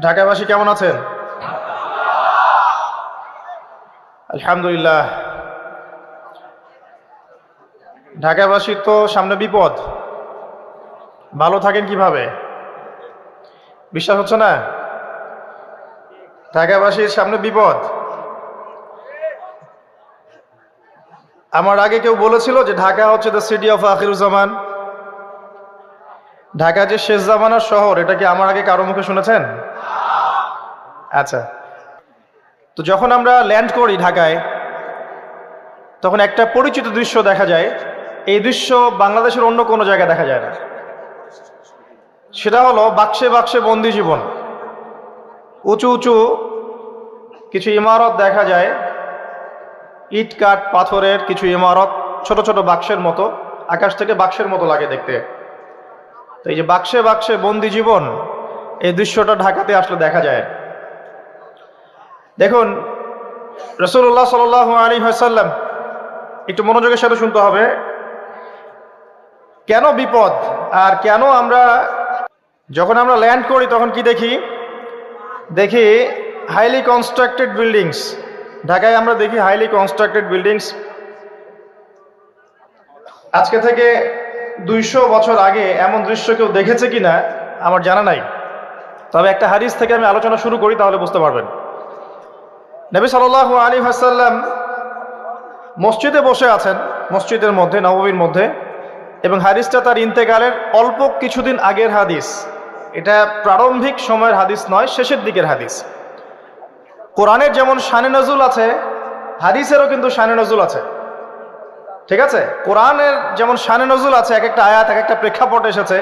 ঢাকাবাসী কেমন আছেন? আলহামদুলিল্লাহ। ঢাকাবাসীর তো সামনে বিপদ, ভালো থাকেন কিভাবে? বিশ্বাস হচ্ছে না? ঢাকাবাসীর সামনে বিপদ। আমার আগে কেউ বলেছিল যে ঢাকা হচ্ছে the city of Akhiruzzaman, Dhaka যে শেষ জামানার শহর, এটা কি আমার আগে কারো মুখে শুনেছেন? আচ্ছা, তো যখন আমরা ল্যান্ড করি ঢাকায়, তখন একটা পরিচিত দৃশ্য দেখা যায়। এই দৃশ্য বাংলাদেশের অন্য কোনো জায়গায় দেখা যায় না। সেটা হলো বাক্সে বাক্সে বন্দি জীবন। উঁচু উঁচু কিছু ইমারত দেখা যায়, ইট কাঠ পাথরের কিছু ইমারত, ছোট ছোট বাক্সের মতো, আকাশ থেকে বাক্সের মতো লাগে দেখতে। তো এই যে বাক্সে বাক্সে বন্দি জীবন, এই দৃশ্যটা ঢাকাতে আসলে দেখা যায়। দেখুন, রাসূলুল্লাহ সাল্লাল্লাহু আলাইহি ওয়াসাল্লাম, একটু মনোযোগের সাথে শুনতে হবে, কেন বিপদ আর কেন আমরা যখন আমরা ল্যান্ড করি তখন কি দেখি? দেখি হাইলি কনস্ট্রাক্টেড বিল্ডিংস। ঢাকায় আমরা দেখি হাইলি কনস্ট্রাক্টেড বিল্ডিংস। আজকে থেকে 200 বছর আগে এমন দৃশ্য কেউ দেখেছে কিনা আমার জানা নাই। তবে একটা হাদিস থেকে আমি আলোচনা শুরু করি, তাহলে বুঝতে পারবেন। নবী সাল্লাল্লাহু আলাইহি ওয়াসাল্লাম মসজিদে বসে আছেন, মসজিদের মধ্যে, নববীর মধ্যে, এবং হাদিসটা তার ইন্তেকালের অল্প কিছুদিন আগের হাদিস। এটা প্রারম্ভিক সময়ের হাদিস নয়, শেষের দিকের হাদিস। কোরআনের যেমন শানে নজুল আছে, হাদিসেরও কিন্তু শানে নজুল আছে। ঠিক আছে? কোরআনের যেমন শানে নজুল আছে, এক একটা আয়াত এক একটা প্রেক্ষাপট এসেছে,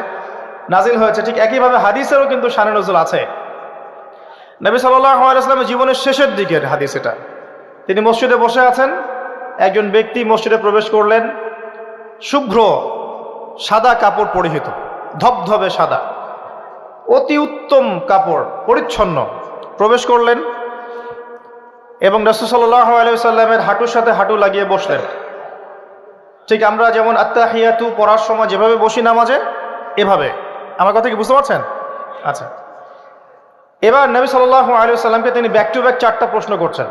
নাজিল হয়েছে, ঠিক একইভাবে হাদিসেরও কিন্তু শানে নজুল আছে। নবী সাল্লাল্লাহু আলাইহি ওয়াসাল্লামের জীবনের শেষের দিকের হাদিস এটা। তিনি মসজিদে বসে আছেন, একজন ব্যক্তি মসজিদে প্রবেশ করলেন, শুভ্র সাদা কাপড় পরিহিত, ধবধবে সাদা, অতি উত্তম কাপড়, পরিচ্ছন্ন, প্রবেশ করলেন এবং রাসূল সাল্লাল্লাহু আলাইহি ওয়াসাল্লামের হাঁটুর সাথে হাঁটু লাগিয়ে বসলেন। ঠিক আমরা যেমন আত্তাহিয়াতু পড়ার সময় যেভাবে বসি নামাজে, এভাবে। আমার কথা কি বুঝতে পারছেন? আচ্ছা, এবার নবী সাল্লাল্লাহু আলাইহি ওয়াসাল্লামকে তিনি ব্যাক টু ব্যাক 4টা প্রশ্ন করছেন।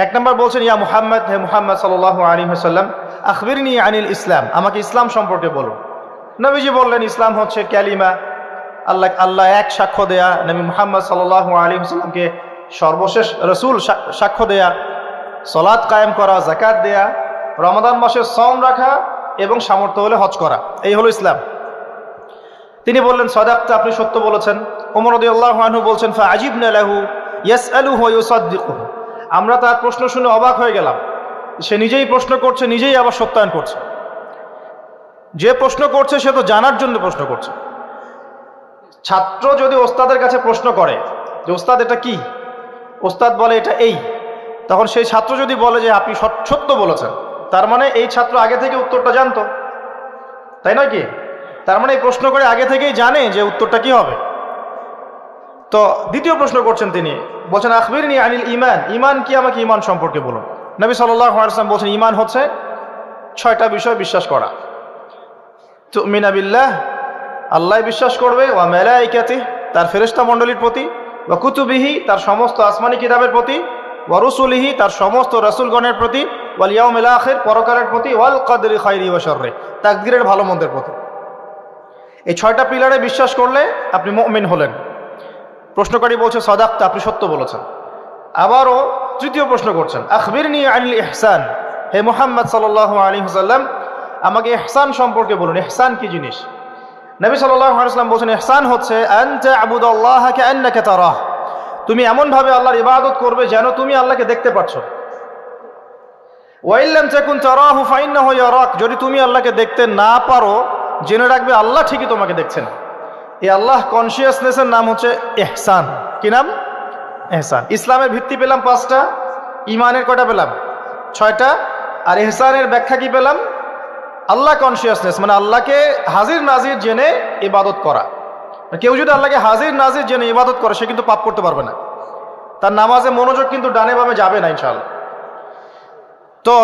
এক নম্বর বলছেন, ইয়া মুহাম্মদ, হে মুহাম্মদ সাল্লাল্লাহু আলাইহি ওয়াসাল্লাম, আখবিরনি আনিল ইসলাম, আমাকে ইসলাম সম্পর্কে বলুন। নবীজি বললেন, ইসলাম হচ্ছে কালিমা, আল্লাহ এক সাক্ষ্য দেয়া, নবী মুহাম্মদ সাল্লাল্লাহু আলাইহি ওয়াসাল্লামকে সর্বশেষ রাসূল সাক্ষ্য দেয়া, সালাত কায়েম করা, যাকাত দেয়া, রমাদান মাসে সওম রাখা এবং সামর্থ্য হলে হজ করা, এই হলো ইসলাম। তিনি বললেন, সাদাকতা, আপনি সত্য বলেছেন। ওমর রাদিয়াল্লাহু আনহু বলছেন, ফাআজিবনা লাহু ইয়াসআলুহু ওয়া ইউসাদ্দিকুহু, আমরা তার প্রশ্ন শুনে অবাক হয়ে গেলাম। সে নিজেই প্রশ্ন করছে, নিজেই আবার সত্যায়ন করছে। যে প্রশ্ন করছে সে তো জানার জন্য প্রশ্ন করছে। ছাত্র যদি ওস্তাদের কাছে প্রশ্ন করে যে ওস্তাদ এটা কি, ওস্তাদ বলে এটা এই, তখন সেই ছাত্র যদি বলে যে আপনি সত্য বলেছেন, তার মানে এই ছাত্র আগে থেকে উত্তরটা জানতো, তাই নয় কি? তার মানে এই প্রশ্ন করে আগে থেকেই জানে যে উত্তরটা কি হবে। তো দ্বিতীয় প্রশ্ন করছেন তিনি, বলছেন, আখবিরনি আনিল ঈমান, ঈমান কি, আমাকে ঈমান সম্পর্কে বলুন। নবী সাল্লাল্লাহু আলাইহি ওয়াসাল্লাম বলছেন, ঈমান হচ্ছে 6টা বিষয় বিশ্বাস করা। তুমিনা বিল্লাহ, আল্লাহ বিশ্বাস করবে, ওয়া মালাইকাতিহি, তার ফেরেশতা মণ্ডলীর প্রতি, ওয়া কুতুবিহি, তার সমস্ত আসমানি কিতাবের প্রতি, ওয়া রুসুলিহি, তার সমস্ত রাসূলগণের প্রতি, ওয়াল ইয়াউমিল আখির, পরকালের প্রতি, ওয়াল কদরি খাইরি ওয়া শাররি, তাকদীরের ভালো মন্দের প্রতি। এই 6টা পিলারে বিশ্বাস করলে আপনি মুমিন হলেন। প্রশ্নকারী বলছে, সাদাকতা, আপনি সত্য বলেছেন। আবারও তৃতীয় প্রশ্ন করছেন, আখবিরনি আনিল ইহসান, হে মুহাম্মদ সাল্লাল্লাহু আলাইহি ওয়াসাল্লাম, আমাকে ইহসান সম্পর্কে বলুন। ইহসান কি জিনিস? নবী সাল্লাল্লাহু আলাইহি ওয়াসাল্লাম বলেছেন, ইহসান হচ্ছে আনতা আবুদাল্লাহা কাআন্নাকা তারাহ, তুমি এমনভাবে আল্লাহর ইবাদত করবে যেন তুমি আল্লাহকে দেখতে পাচ্ছ। ওয়া ইল্লাম তাকুন তারাহু ফাইন্নাহু ইয়ারাক, যদি তুমি আল্লাহকে দেখতে না পারো, জেনে রাখবে আল্লাহ ঠিকই তোমাকে দেখছেন। এই আল্লাহ কনসিয়াসনেসের নাম হচ্ছে ইহসান। কি নাম? ইহসান। ইসলামের ভিত্তি পেলাম 5টা, ইমানের কয়টা পেলাম? 6টা, আর ইহসানের ব্যাখ্যা কি পেলাম? আল্লাহ কনসিয়াসনেস, মানে আল্লাহকে হাজির নাজির জেনে ইবাদত করা। কেউ যদি আল্লাহকে হাজির নাজির জেনে ইবাদত করে, সে কিন্তু পাপ করতে পারবে না, তার নামাজে মনোযোগ কিন্তু ডানে বামে যাবে না ইনশাআল্লাহ। তো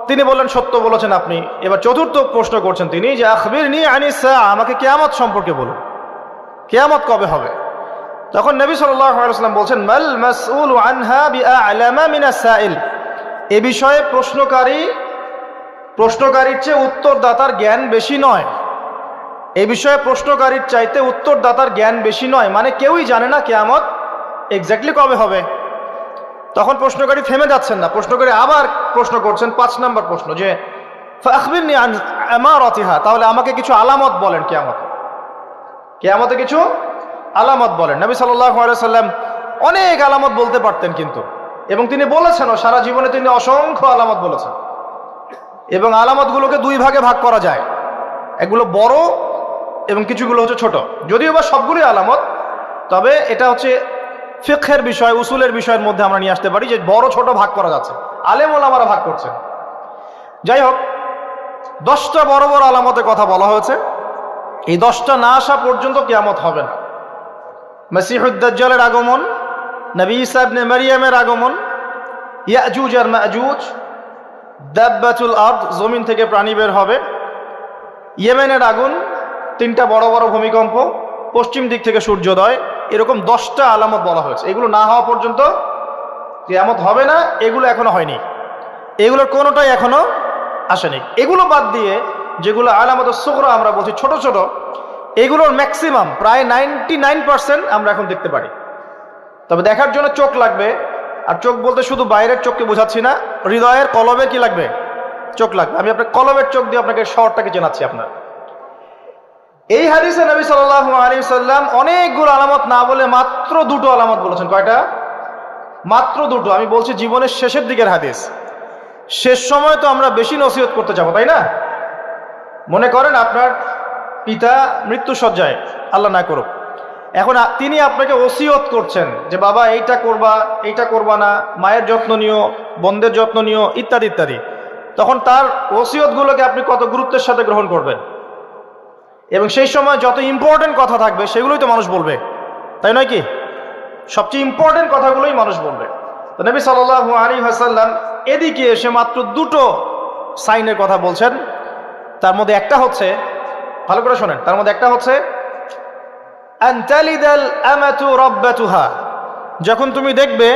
তিনি বললেন, সত্য বলেছেন আপনি। এবার চতুর্থ প্রশ্ন করছেন তিনি, যে আখবিরনি আনিস সাআ, আমাকে কিয়ামত সম্পর্কে বলুন, কিয়ামত কবে হবে। তখন নবী সাল্লাল্লাহু আলাইহি ওয়াসাল্লাম বলছেন, মাল মাসউলু আনহা বিআ'লামা মিনাস সাইল, এ বিষয়ে প্রশ্নকারীর চেয়ে উত্তরদাতার জ্ঞান বেশি নয়। এই বিষয়ে প্রশ্নকারীর চাইতে উত্তরদাতার জ্ঞান বেশি নয়, মানে কেউই জানে না কিয়ামত এক্স্যাক্টলি কবে হবে। তখন প্রশ্নকারী থেমে যাচ্ছেন না, প্রশ্নকারী আবার প্রশ্ন করছেন, 5 নম্বর প্রশ্ন, যে ফাখবিরনি আন আমারাতিহা, তাহলে আমাকে কিছু আলামত বলেন কিয়ামতে কিছু আলামত বলেন। নবী সাল্লাল্লাহু আলাইহি ওয়াসাল্লাম অনেক আলামত বলতে পারতেন কিন্তু, এবং তিনি বলেছেনও, সারা জীবনে তিনি অসংখ্য আলামত বলেছেন। এবং আলামতগুলোকে 2 ভাগে ভাগ করা যায়, এগুলো বড় এবং কিছুগুলো হচ্ছে ছোট। যদিও বা সবগুলোই আলামত, তবে এটা হচ্ছে ফিকহের বিষয়, উসুলের বিষয়ের মধ্যে আমরা নিয়ে আসতে পারি যে বড় ছোট ভাগ করা যাচ্ছে, আলেম ওলামারা ভাগ করছেন। যাই হোক, 10টা বড় বড় আলামতের কথা বলা হয়েছে। এই 10টা না আসা পর্যন্ত কিয়ামত হবে না। মসিহুদ দাজ্জালের আগমন, নবী ঈসা ইবনে মারইয়ামের আগমন, ইয়াজুজ আর মাজুজ, দাব্বাতুল আরদ, জমিন থেকে প্রাণী বের হবে, ইয়েমেনের আগুন, 3টা বড় বড় ভূমিকম্প, পশ্চিম দিক থেকে সূর্যোদয়, এরকম 10টা আলামত বলা হয়েছে। এগুলো না হওয়া পর্যন্ত কিয়ামত হবে না। এগুলো এখনো হয়নি, এগুলোর কোনোটাই এখনো আসেনি। এগুলো বাদ দিয়ে যেগুলো আলামত সুগরা আমরা বলছি, ছোট ছোট, এগুলোর ম্যাক্সিমাম প্রায় 99% আমরা এখন দেখতে পারি। তবে দেখার জন্য চোখ লাগবে, আর চোখ বলতে শুধু বাইরের চোখকে বোঝাচ্ছি না, হৃদয়ের কলবের কি লাগবে? চোখ লাগবে। আমি আপনার কলবের চোখ দিয়ে আপনাকে শহরটাকে চেনাচ্ছি। আপনার এই হাদিসে নবী সাল্লাল্লাহু আলাইহি ওয়াসাল্লাম অনেকগুলো আলামত না বলে মাত্র 2টো আলামত বলেছেন। কয়টা? মাত্র 2টো। আমি বলছি জীবনের শেষের দিকের হাদিস, শেষ সময় তো আমরা বেশি নসিহত করতে যাবো, তাই না? মনে করেন আপনার পিতা মৃত্যুশয্যায়, আল্লাহ না করুক, এখন তিনি আপনাকে ওসিয়ত করছেন যে বাবা এইটা করবা না, মায়ের যত্ন নিও, বোনদের যত্ন নিও, ইত্যাদি ইত্যাদি। তখন তার ওসিয়তগুলোকে আপনি কত গুরুত্বের সাথে গ্রহণ করবেন, এবং সেই সময় যত ইম্পর্টেন্ট কথা থাকবে সেগুলোই তো মানুষ বলবে, তাই নয় কি? সবচেয়ে ইম্পর্টেন্ট কথাগুলোই মানুষ বলবে। তো নবী সাল্লাল্লাহু আলাইহি ওয়াসাল্লাম এদিকে এসে মাত্র 2টো সাইনের কথা বলছেন। তার মধ্যে একটা হচ্ছে, ভালো করে শোনেন, তার মধ্যে একটা হচ্ছে আনতালিদাল আমাতু রাব্বাতুহা, যখন তুমি দেখবে,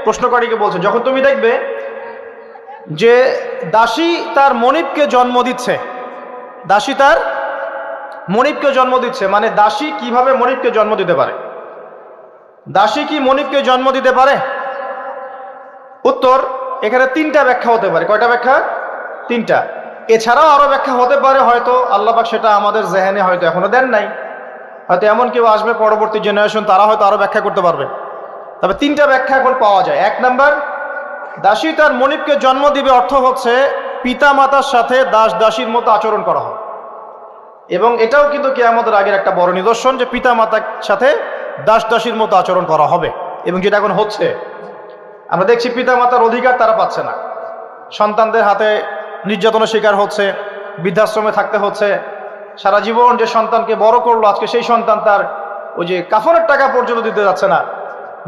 প্রশ্নকারীকে বলছে, যখন তুমি দেখবে যে দাসী তার মনিবকে জন্ম দিচ্ছে, দাসী তার মনিবকে জন্ম দিচ্ছে, মানে দাসী কিভাবে মনিবকে জন্ম দিতে পারে? দাসী কি মনিবকে জন্ম দিতে পারে? উত্তর, এখানে 3টা ব্যাখ্যা হতে পারে। কয়টা ব্যাখ্যা? 3টা। এছাড়াও আরো ব্যাখ্যা হতে পারে, হয়তো আল্লাহ পাক সেটা আমাদের জেহেনে হয়তো এখনো দেন নাই, হয়তো এমন কেউ আসবে পরবর্তী জেনারেশন, তারা হয়তো আরো ব্যাখ্যা করতে পারবে। তবে 3টা ব্যাখ্যা এখন পাওয়া যায়। 1 নাম্বার, দাসী তার মনিবকে জন্ম দিবে অর্থ হচ্ছে পিতা মাতার সাথে দাস দাসীর মতো আচরণ করা হয়, এবং এটাও কিন্তু কিয়ামতের আগের একটা বড় নিদর্শন যে পিতা মাতার সাথে দাস দাসীর মতো আচরণ করা হবে। এবং যেটা এখন হচ্ছে, আমরা দেখছি পিতা মাতার অধিকার তারা পাচ্ছে না, সন্তানদের হাতে নির্যাতনের শিকার হচ্ছে, বৃদ্ধাশ্রমে থাকতে হচ্ছে। সারা জীবন যে সন্তানকে বড় করলো, আজকে সেই সন্তান তার ওই যে কাফনের টাকা পর্যন্ত দিতে যাচ্ছে না,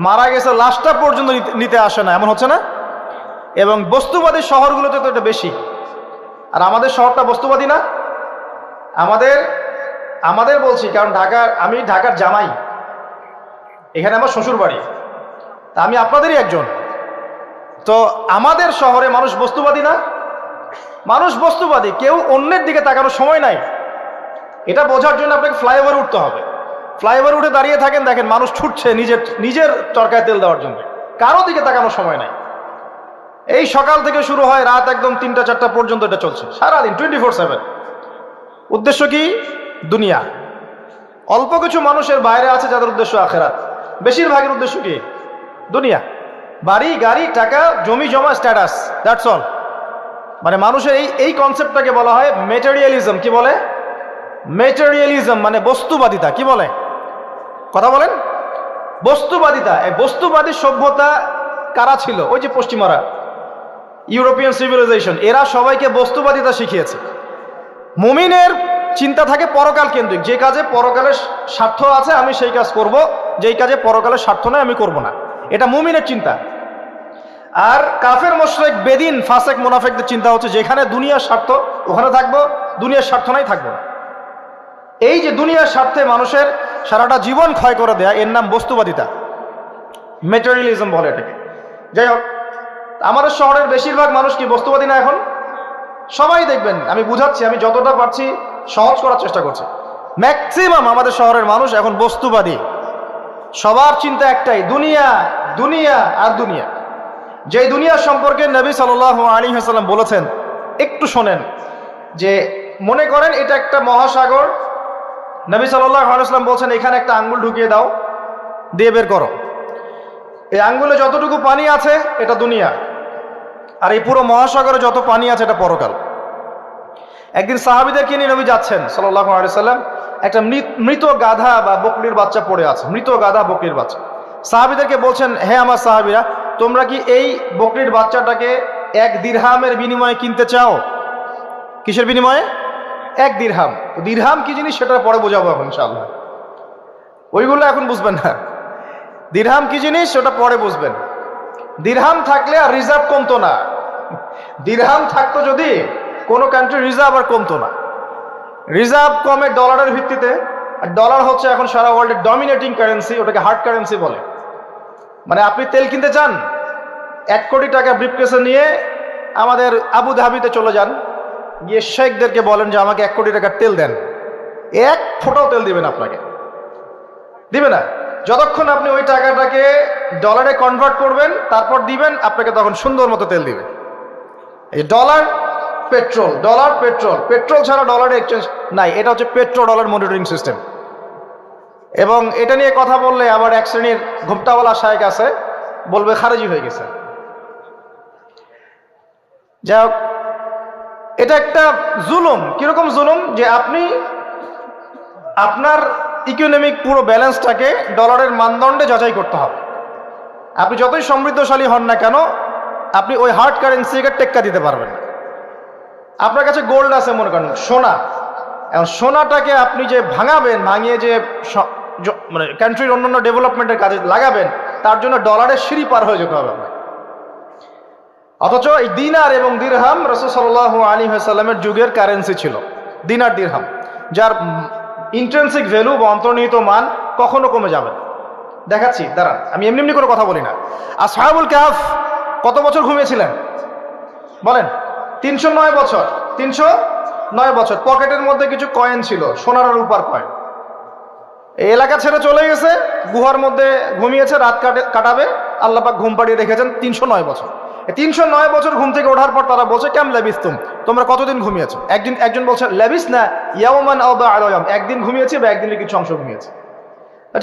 মারা গেছে লাশটা পর্যন্ত নিতে আসে না, এমন হচ্ছে না? এবং বস্তুবাদী শহরগুলোতে তো এটা বেশি। আর আমাদের শহরটা বস্তুবাদী না? আমাদের বলছি, কারণ আমি ঢাকার জামাই, এখানে আমার শ্বশুর বাড়ি, তা আমি আপনাদেরই একজন। তো আমাদের শহরে মানুষ বস্তুবাদী না? মানুষ বস্তুবাদী, কেউ অন্যের দিকে তাকানোর সময় নাই। এটা বোঝার জন্য আপনাকে ফ্লাইওভার উঠতে হবে। ফ্লাইওভার উঠে দাঁড়িয়ে থাকেন, দেখেন মানুষ ছুটছে নিজের চরকায় তেল দেওয়ার জন্য, কারো দিকে তাকানোর সময় নাই। এই সকাল থেকে শুরু হয়, রাত একদম 3টা-4টা পর্যন্ত এটা চলছে, সারাদিন 24/7। উদ্দেশ্য কি? দুনিয়া। অল্প কিছু মানুষের বাইরে আছে যাদের উদ্দেশ্য আখেরাত, বেশিরভাগের উদ্দেশ্য কি? দুনিয়া। বাড়ি, গাড়ি, টাকা, জমি জমা, স্ট্যাটাস, দ্যাটস অল। মানে মানুষের এই কনসেপ্টটাকে বলা হয় মেটেরিয়ালিজম। কি বলে? মেটেরিয়ালিজম মানে বস্তুবাদিতা। কি বলে? কথা বলেন। বস্তুবাদিতা। এই বস্তুবাদী সভ্যতা কারা ছিল? ওই যে পশ্চিমারা, ইউরোপিয়ান সিভিলাইজেশন, এরা সবাইকে বস্তুবাদিতা শিখিয়েছে। মুমিনের চিন্তা থাকে পরকাল কেন্দ্রিক, যে কাজে পরকালের স্বার্থ আছে আমি সেই কাজ করব, যেই কাজে পরকালের স্বার্থ নয় আমি করব না, এটা মুমিনের চিন্তা। আর কাফের মুশরিক বেদিন ফাসেক মুনাফিকদের চিন্তা হচ্ছে যেখানে দুনিয়ার স্বার্থ ওখানে থাকবো, দুনিয়ার স্বার্থ নাই থাকবো না। এই যে দুনিয়ার স্বার্থে মানুষের সারাটা জীবন ক্ষয় করে দেয়া, এর নাম বস্তুবাদিতা, মেটেরিয়ালিজম বলে এটাকে। যাই হোক, আমাদের শহরের বেশিরভাগ মানুষ কি বস্তুবাদী না? এখন সবাই দেখবেন, আমি বুঝাচ্ছি, আমি যতটা পারছি সহজ করার চেষ্টা করছি। ম্যাক্সিমাম আমাদের শহরের মানুষ এখন বস্তুবাদী। সবার চিন্তা একটাই, দুনিয়া, দুনিয়া আর দুনিয়া। যেই দুনিয়া সম্পর্কে নবী সাল্লাল্লাহু আলাইহি ওয়াসাল্লাম বলেছেন, একটু শোনেন, যে মনে করেন এটা একটা মহাসাগর। নবী সাল্লাল্লাহু আলাইহি ওয়াসাল্লাম বলছেন এখানে একটা আঙ্গুল ঢুকিয়ে দাও, দিয়ে বের করো। এই আঙ্গুলে যতটুকু পানি আছে এটা দুনিয়া, আর এই পুরো মহাসাগরে যত পানি আছে এটা পরকাল। একদিন সাহাবীদেরকে নিয়ে নবী যাচ্ছেন সাল্লাল্লাহু আলাইহি ওয়াসাল্লাম, একটা মৃত গাধা বা বকরির বাচ্চা পড়ে আছে, মৃত গাধা বকরির বাচ্চা। সাহাবীদেরকে বলছেন, হে আমার সাহাবীরা, তোমরা কি এই বকরির বাচ্চাটাকে 1 দিরহামের বিনিময়ে কিনতে চাও? কিসের বিনিময়ে? 1 দিরহাম। দিরহাম কি জিনিস সেটা পরে বোঝাবো এখন ইনশাআল্লাহ, ওইগুলো এখন বুঝবেন না। দিরহাম কি জিনিস সেটা পরে বুঝবেন। দিরহাম থাকলে আর রিজার্ভ কমতো না। দিরহাম থাকতো যদি, কোনো কান্ট্রির রিজার্ভ আর কমতো না। রিজার্ভ কমে ডলারের ভিত্তিতে, আর ডলার হচ্ছে এখন সারা ওয়ার্ল্ডের ডমিনেটিং কারেন্সি, ওটাকে হার্ড কারেন্সি বলে। মানে আপনি তেল কিনতে চান, 1 কোটি টাকা ব্রিফকেসে নিয়ে আমাদের আবু ধাবিতে চলে যান, গিয়ে শেখদেরকে বলেন যে আমাকে 1 কোটি টাকার তেল দেন, 1 ফোঁটাও তেল দিবেন আপনাকে, দিবে না। যতক্ষণ আপনি ওই টাকাটাকে ডলারে কনভার্ট করবেন তারপর দিবেন, আপনাকে তখন সুন্দর মতো তেল দিবে। এই dollar petrol, dollar petrol, petrol ছাড়া ডলারের এক্সচেঞ্জ নাই। এটা হচ্ছে পেট্রো ডলার মনিটরিং সিস্টেম। এবং এটা নিয়ে কথা বললে আবার এক শ্রেণীর ঘুমটাওয়ালা শায়েখ আছে, বলবে খারেজি হয়ে গেছে। যাই হোক, এটা একটা জুলুম। কিরকম জুলুম? যে আপনি আপনার ইকোনমিক পুরো ব্যালেন্সটাকে ডলারের মানদণ্ডে যাচাই করতে হবে। আপনি যতই সমৃদ্ধশালী হন না কেন, আপনি ওই হার্ড কারেন্সিকে টেক্কা দিতে পারবেন না। আপনার কাছে গোল্ড আছে মনে করেন, সোনা, এখন সোনাটাকে আপনি যে ভাঙাবেন, ভাঙিয়ে যে মানে কান্ট্রির অন্যান্য ডেভেলপমেন্টের কাজে লাগাবেন, তার জন্য ডলারের সিঁড়ি পার হয়ে যেতে হবে আপনার। অথচ এই দিনার এবং দিরহাম রাসূল সাল্লাল্লাহু আলাইহি ওয়াসাল্লামের যুগের কারেন্সি ছিল, দিনার দিরহাম, যার ইন্ট্রিনসিক ভ্যালু বা অন্তর্নিহিত মান কখনো কমে যাবে না। দেখাচ্ছি, দাঁড়ান, আমি এমনি এমনি করে কথা বলি না। আসহাবুল কাহফ কত বছর ঘুমিয়েছিলেন বলেন? 309 বছর। 309 বছর। পকেটের মধ্যে কিছু কয়েন ছিল, সোনার আর রূপার কয়েন। এই এলাকা ছেড়ে চলে গেছে, গুহার মধ্যে ঘুমিয়েছে, রাত কাটাবে, আল্লাহ পাক ঘুম পাড়িয়ে রেখেছেন 309 বছর। 309 বছর ঘুম থেকে ওঠার পর তারা বলছে, কেম লাবিস্তুম, তোমরা কতদিন ঘুমিয়েছো? একজন বলছে লাবিস না ইয়াওমান আও বা'দা ইয়াওম, একদিন ঘুমিয়েছি বা একদিনের কিছু অংশ ঘুমিয়েছি।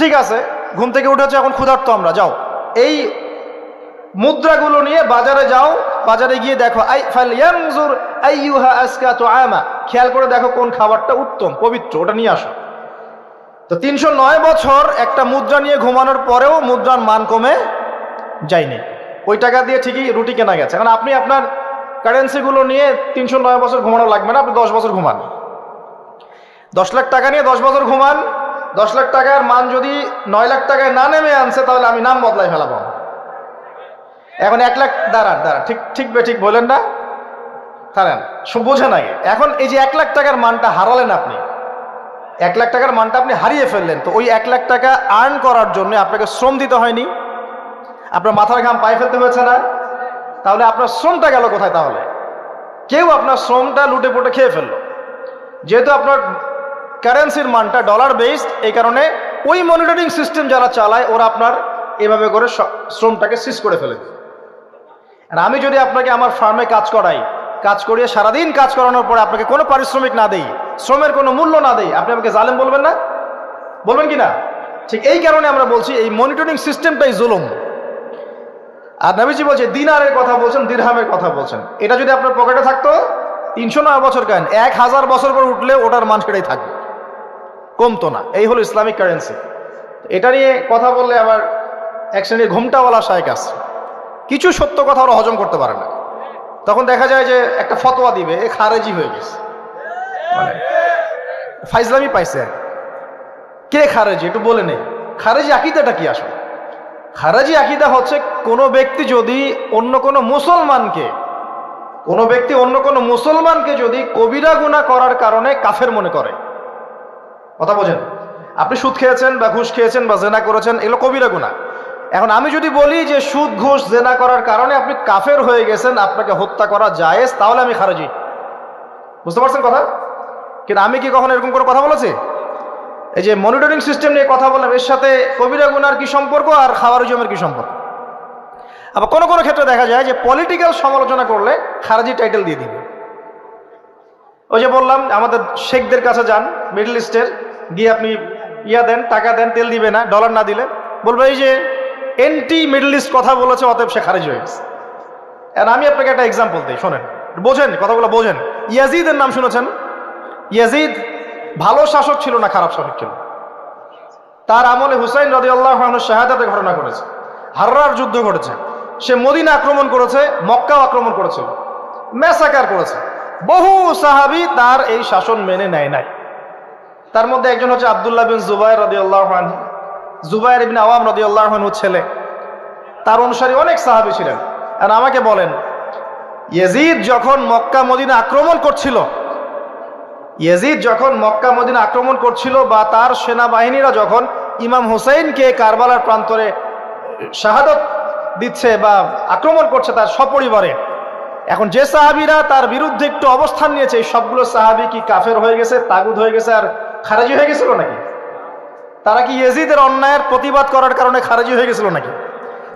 ঠিক আছে, ঘুম থেকে উঠেছে, এখন ক্ষুধার্ত আমরা, যাও এই মুদ্রাগুলো নিয়ে বাজারে যাও, বাজারে গিয়ে দেখো ফালয়ানজুর আইয়ুহা আজকা তুআমা, খেয়াল করে দেখো কোন খাবারটা উত্তম পবিত্র, ওটা নিয়ে আসো। তো 309 বছর একটা মুদ্রা নিয়ে ঘুমানোর পরেও মুদ্রার মান কমে যায়নি। ওই টাকা দিয়ে ঠিকই রুটি কেনা গেছে। এখন আপনি আপনার কারেন্সিগুলো নিয়ে 309 বছর ঘুমানো লাগবে না, আপনি 10 বছর ঘুমান। 10 লাখ টাকা নিয়ে 10 বছর ঘুমান। 10 লাখ টাকার মান যদি 9 লাখ টাকায় না নেমে আনছে, তাহলে আমি নাম বদলাই ফেলাবো। এখন 1 লাখ, দাঁড়ান, ঠিক বলেন না, দাঁড়ান, বোঝেন আগে। এখন এই যে 1 লাখ টাকার মানটা হারালেন আপনি, 1 লাখ টাকার মানটা আপনি হারিয়ে ফেললেন, তো ওই 1 লাখ টাকা আর্ন করার জন্য আপনাকে শ্রম দিতে হয়নি? আপনার মাথার ঘাম পায়ে ফেলতে হয়েছে না? তাহলে আপনার শ্রমটা গেল কোথায়? তাহলে কেউ আপনার শ্রমটা লুটে পুটে খেয়ে ফেললো। যেহেতু আপনার কারেন্সির মানটা ডলার বেসড, এই কারণে ওই মনিটরিং সিস্টেম যারা চালায় ওরা আপনার এভাবে করে শ্রমটাকে সিজ করে ফেলে। আর আমি যদি আপনাকে আমার ফার্মে কাজ করিয়ে সারাদিন কাজ করানোর পরে আপনাকে কোনো পারিশ্রমিক না দেই, শ্রমের কোনো মূল্য না দেই, আপনি আমাকে জালেম বলবেন না? বলবেন কি না? ঠিক এই কারণে আমরা বলছি এই মনিটরিং সিস্টেমটাই জুলুম। আর নবীজি বলছে, দিনারের কথা বলছেন, দিরহামের কথা বলছেন, এটা যদি আপনার পকেটে থাকতো 309 বছর কেন, 1000 বছর পর উঠলে ওটার মান সেটাই থাকবে, কমতো না। এই হলো ইসলামিক কারেন্সি। এটা নিয়ে কথা বললে আবার এক শ্রেণীর ঘুমটাওয়ালা শায়েখ আছে, কিছু সত্য কথা ওরা হজম করতে পারে না। তখন দেখা যায় যে একটা ফতোয়া দিবে, এ খারেজি হয়ে গেছে, মানে ফাইজলামি পাইছে। কে খারেজি একটু বলে নেই। খারেজি আকীদাটা কি আসলে? খারেজি আকীদা হচ্ছে কোনো ব্যক্তি যদি অন্য কোনো মুসলমানকে যদি কবিরা গুনাহ করার কারণে কাফের মনে করে, কথা বোঝেন, আপনি সুদ খেয়েছেন বা ঘুষ খেয়েছেন বা জেনা করেছেন, এগুলো কবিরা গুনাহ। এখন আমি যদি বলি যে সুদ ঘুষ জেনা করার কারণে আপনি কাফের হয়ে গেছেন, আপনাকে হত্যা করা জায়েজ, তাহলে আমি খারেজি। বুঝতে পারছেন কথা? কিন্তু আমি কি কখনো এরকম করে কথা বলেছি? এই যে মনিটরিং সিস্টেম নিয়ে কথা বললাম, এর সাথে কবিরা গুনার কি সম্পর্ক আর খাওয়ারিজমের কি সম্পর্ক? আবার কোনো কোনো ক্ষেত্রে দেখা যায় যে পলিটিক্যাল সমালোচনা করলে খারেজি টাইটেল দিয়ে দিবে। ওই যে বললাম, আমাদের শেখদের কাছে যান মিডল ইস্টের, গিয়ে আপনি দেন, টাকা দেন, তেল দিবে না, ডলার না দিলে বলবে এই যে এন্টি মিডল ইস্ট কথা বলেছে, অতএব সে খারিজ হয়ে গেছে। আর আমি আপনাকে একটা এক্সাম্পল দিই, শোনেন, বোঝেন কথাগুলো, বোঝেন। ইয়াজিদের নাম শুনেছেন? ইয়াজিদ ভালো শাসক ছিল না খারাপ শাসক ছিল? তার আমলে হুসাইন রাদিয়াল্লাহু আনহু শাহাদাতের ঘটনা ঘটেছে, হাররার যুদ্ধ ঘটেছে, সে মদিনা আক্রমণ করেছে, মক্কাও আক্রমণ করেছিল, ম্যাসাকার করেছে। বহু সাহাবী তার এই শাসন মেনে নেয় নাই। তার মধ্যে একজন হচ্ছে আব্দুল্লাহ বিন জুবাইর রাদিয়াল্লাহু আনহু, জুবাইর ইবনে আওয়াম রাদিয়াল্লাহু আনহুর ছেলে। তার অনুসারী অনেক সাহাবী ছিলেন। আর আমাকে বলেন, ইয়াজিদ যখন মক্কা মদিনা আক্রমণ করছিল, ইয়াজিদ যখন মক্কা মদিনা আক্রমণ করছিল বা তার সেনাবাহিনীরা যখন ইমাম হুসাইনকে কারবালার প্রান্তরে শাহাদত দিচ্ছে বা আক্রমণ করছে তার সপরিবারে, এখন যে সাহাবীরা তার বিরুদ্ধে একটু অবস্থান নিয়েছে, এই সবগুলো সাহাবী কি কাফের হয়ে গেছে, তাগুত হয়ে গেছে আর খারেজি হয়ে গেছিল নাকি? তারা কি ইয়াজিদের অন্যায়ের প্রতিবাদ করার কারণে খারেজি হয়ে গেছিল নাকি?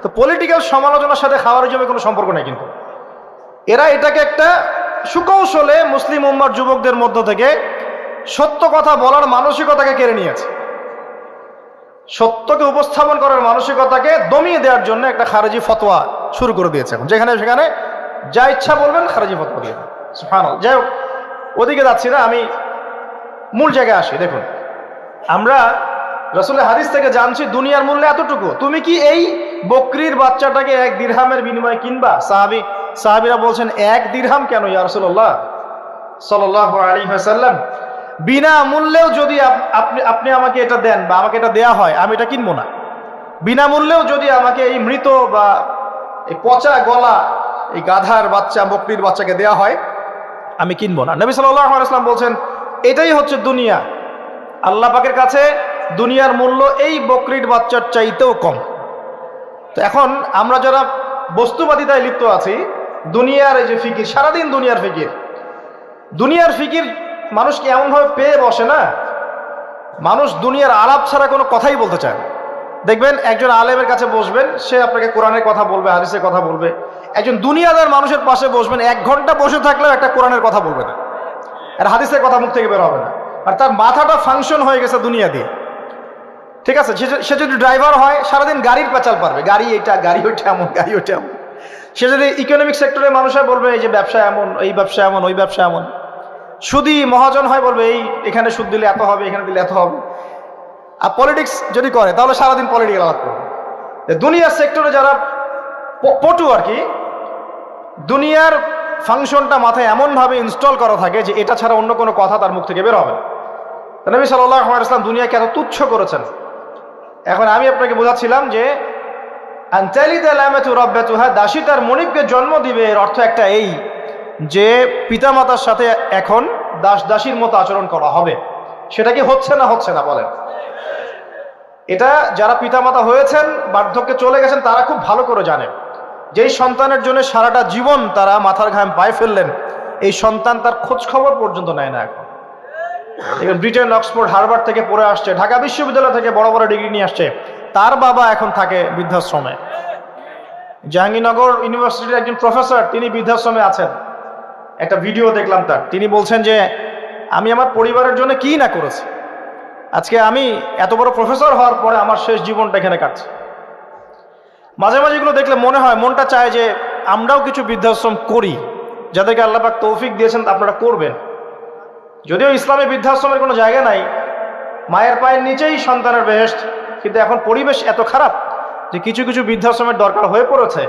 তো পলিটিক্যাল সমালোচনার সাথে খাওয়ারিজমের কোনো সম্পর্ক নেই। কিন্তু এরা এটাকে একটা সুকৌশলে মুসলিম উম্মার যুবকদের মধ্য থেকে সত্য কথা বলার মানসিকতাকে কেড়ে নিয়েছে, সত্যকে উপস্থাপন করার মানসিকতাকে দমিয়ে দেওয়ার জন্য একটা খারেজি ফতোয়া শুরু করে দিয়েছে। এখন যেখানে সেখানে যা ইচ্ছা বলবেন, খারেজি ফতোয়া দিয়ে দেন। সুবহানাল্লাহ। যাই হোক, ওদিকে যাচ্ছি না, আমি মূল জায়গায় আসি। দেখুন, আমরা রাসূলের হাদিস থেকে জানছি দুনিয়ার মূল্য এতটুকু। তুমি কি এই বকরির বাচ্চাটাকে 1 দিরহামের বিনিময়ে কিনবা? সাহাবীরা বলছেন 1 দিরহাম কেন ইয়া রাসূলুল্লাহ সাল্লাল্লাহু আলাইহি ওয়াসাল্লাম, বিনা মূল্যেও যদি আপনি আমাকে এটা দেন বা আমাকে এটা দেয়া হয়, আমি এটা কিনবো না। বিনামূল্যেও যদি আমাকে এই মৃত বা এই পচা গলা এই গাধার বাচ্চা, বকরির বাচ্চাকে দেয়া হয়, আমি কিনবো না। নবী সাল্লাল্লাহু আলাইহি ওয়াসাল্লাম বলছেন এটাই হচ্ছে দুনিয়া। আল্লাহ পাকের কাছে দুনিয়ার মূল্য এই বকরির বাচ্চার চাইতেও কম। তো এখন আমরা যারা বস্তুবাদিতায় লিপ্ত আছি, দুনিয়ার এই যে ফিকির, সারাদিন দুনিয়ার ফিকির মানুষকে এমনভাবে পেয়ে বসে না, মানুষ দুনিয়ার আলাপ ছাড়া কোনো কথাই বলতে চায় না। দেখবেন একজন আলেমের কাছে বসবেন, সে আপনাকে কোরআনের কথা বলবে, হাদিসের কথা বলবে। একজন দুনিয়াদার মানুষের পাশে বসবেন, 1 ঘন্টা বসে থাকলেও একটা কোরআনের কথা বলবে না, আর হাদিসের কথা মুখ থেকে বের হবে না। আর তার মাথাটা ফাংশন হয়ে গেছে দুনিয়া দিয়ে। ঠিক আছে, সে যদি ড্রাইভার হয়, সারাদিন গাড়ির পেঁচাল পারবে, গাড়ি এটা, গাড়ি ওইটা এমন, গাড়ি ওইটা এমন। সে যদি ইকোনমিক সেক্টরের মানুষ হয়, বলবে এই যে ব্যবসা এমন, এই ব্যবসা এমন, ওই ব্যবসা এমন। সুদী মহাজন হয়, বলবে এই এখানে সুদ দিলে এত হবে, এখানে দিলে এত হবে। আর পলিটিক্স যদি করে, তাহলে সারাদিন পলিটিক্যাল আলাপ করবে। দুনিয়ার সেক্টরে যারা পটু আর কি, দুনিয়ার ফাংশনটা মাথায় এমনভাবে ইনস্টল করা থাকে যে এটা ছাড়া অন্য কোনো কথা তার মুখ থেকে বের হবে না। নবী সাল্লাল্লাহু আলাইহি ওয়াসাল্লাম দুনিয়াকে এত তুচ্ছ করেছেন। এখন আমি আপনাকে বোঝাচ্ছিলাম যে আনতালিদা লামাতু রাব্বাতুহা, দাসী তার মনিবকে জন্ম দিবে, এর অর্থ একটা এই যে পিতামাতার সাথে এখন দাসীর মতো আচরণ করা হবে। সেটা কি হচ্ছে না বলেন? এটা যারা পিতামাতা হয়েছেন, বার্ধক্যে চলে গেছেন, তারা খুব ভালো করে জানেন যেই সন্তানের জন্য সারাটা জীবন তারা মাথার ঘাম পায়ে ফেললেন, এই সন্তান তার খোঁজ খবর পর্যন্ত নেয় না। এখন ব্রিটেন, অক্সফোর্ড, হার্ভার্ড থেকে পড়ে আসছে, ঢাকা বিশ্ববিদ্যালয় থেকে বড় বড় ডিগ্রি নিয়ে আসছে, তার বাবা এখন থাকে বৃদ্ধাশ্রমে। জাহাঙ্গীরনগর ইউনিভার্সিটির একজন প্রফেসর, তিনি বৃদ্ধাশ্রমে আছেন। একটা ভিডিও দেখলাম তার, তিনি বলছেন যে আমি আমার পরিবারের জন্য কি না করেছি, আজকে আমি এত বড় প্রফেসর হওয়ার পরে আমার শেষ জীবনটা এখানে কাটছে। মাঝে মাঝে এগুলো দেখলে মনে হয়, মনটা চায় যে আমরাও কিছু বৃদ্ধাশ্রম করি, যাদেরকে আল্লাহ পাক তৌফিক দিয়েছেন আপনারা করবেন। যদিও ইসলামে বৃদ্ধাশ্রমের কোনো জায়গা নাই, মায়ের পায়ের নিচেই সন্তানের বেহেশত, কিন্তু এখন পরিবেশ এত খারাপ যে কিছু কিছু বৃদ্ধাশ্রমের দরকার হয়ে পড়েছে।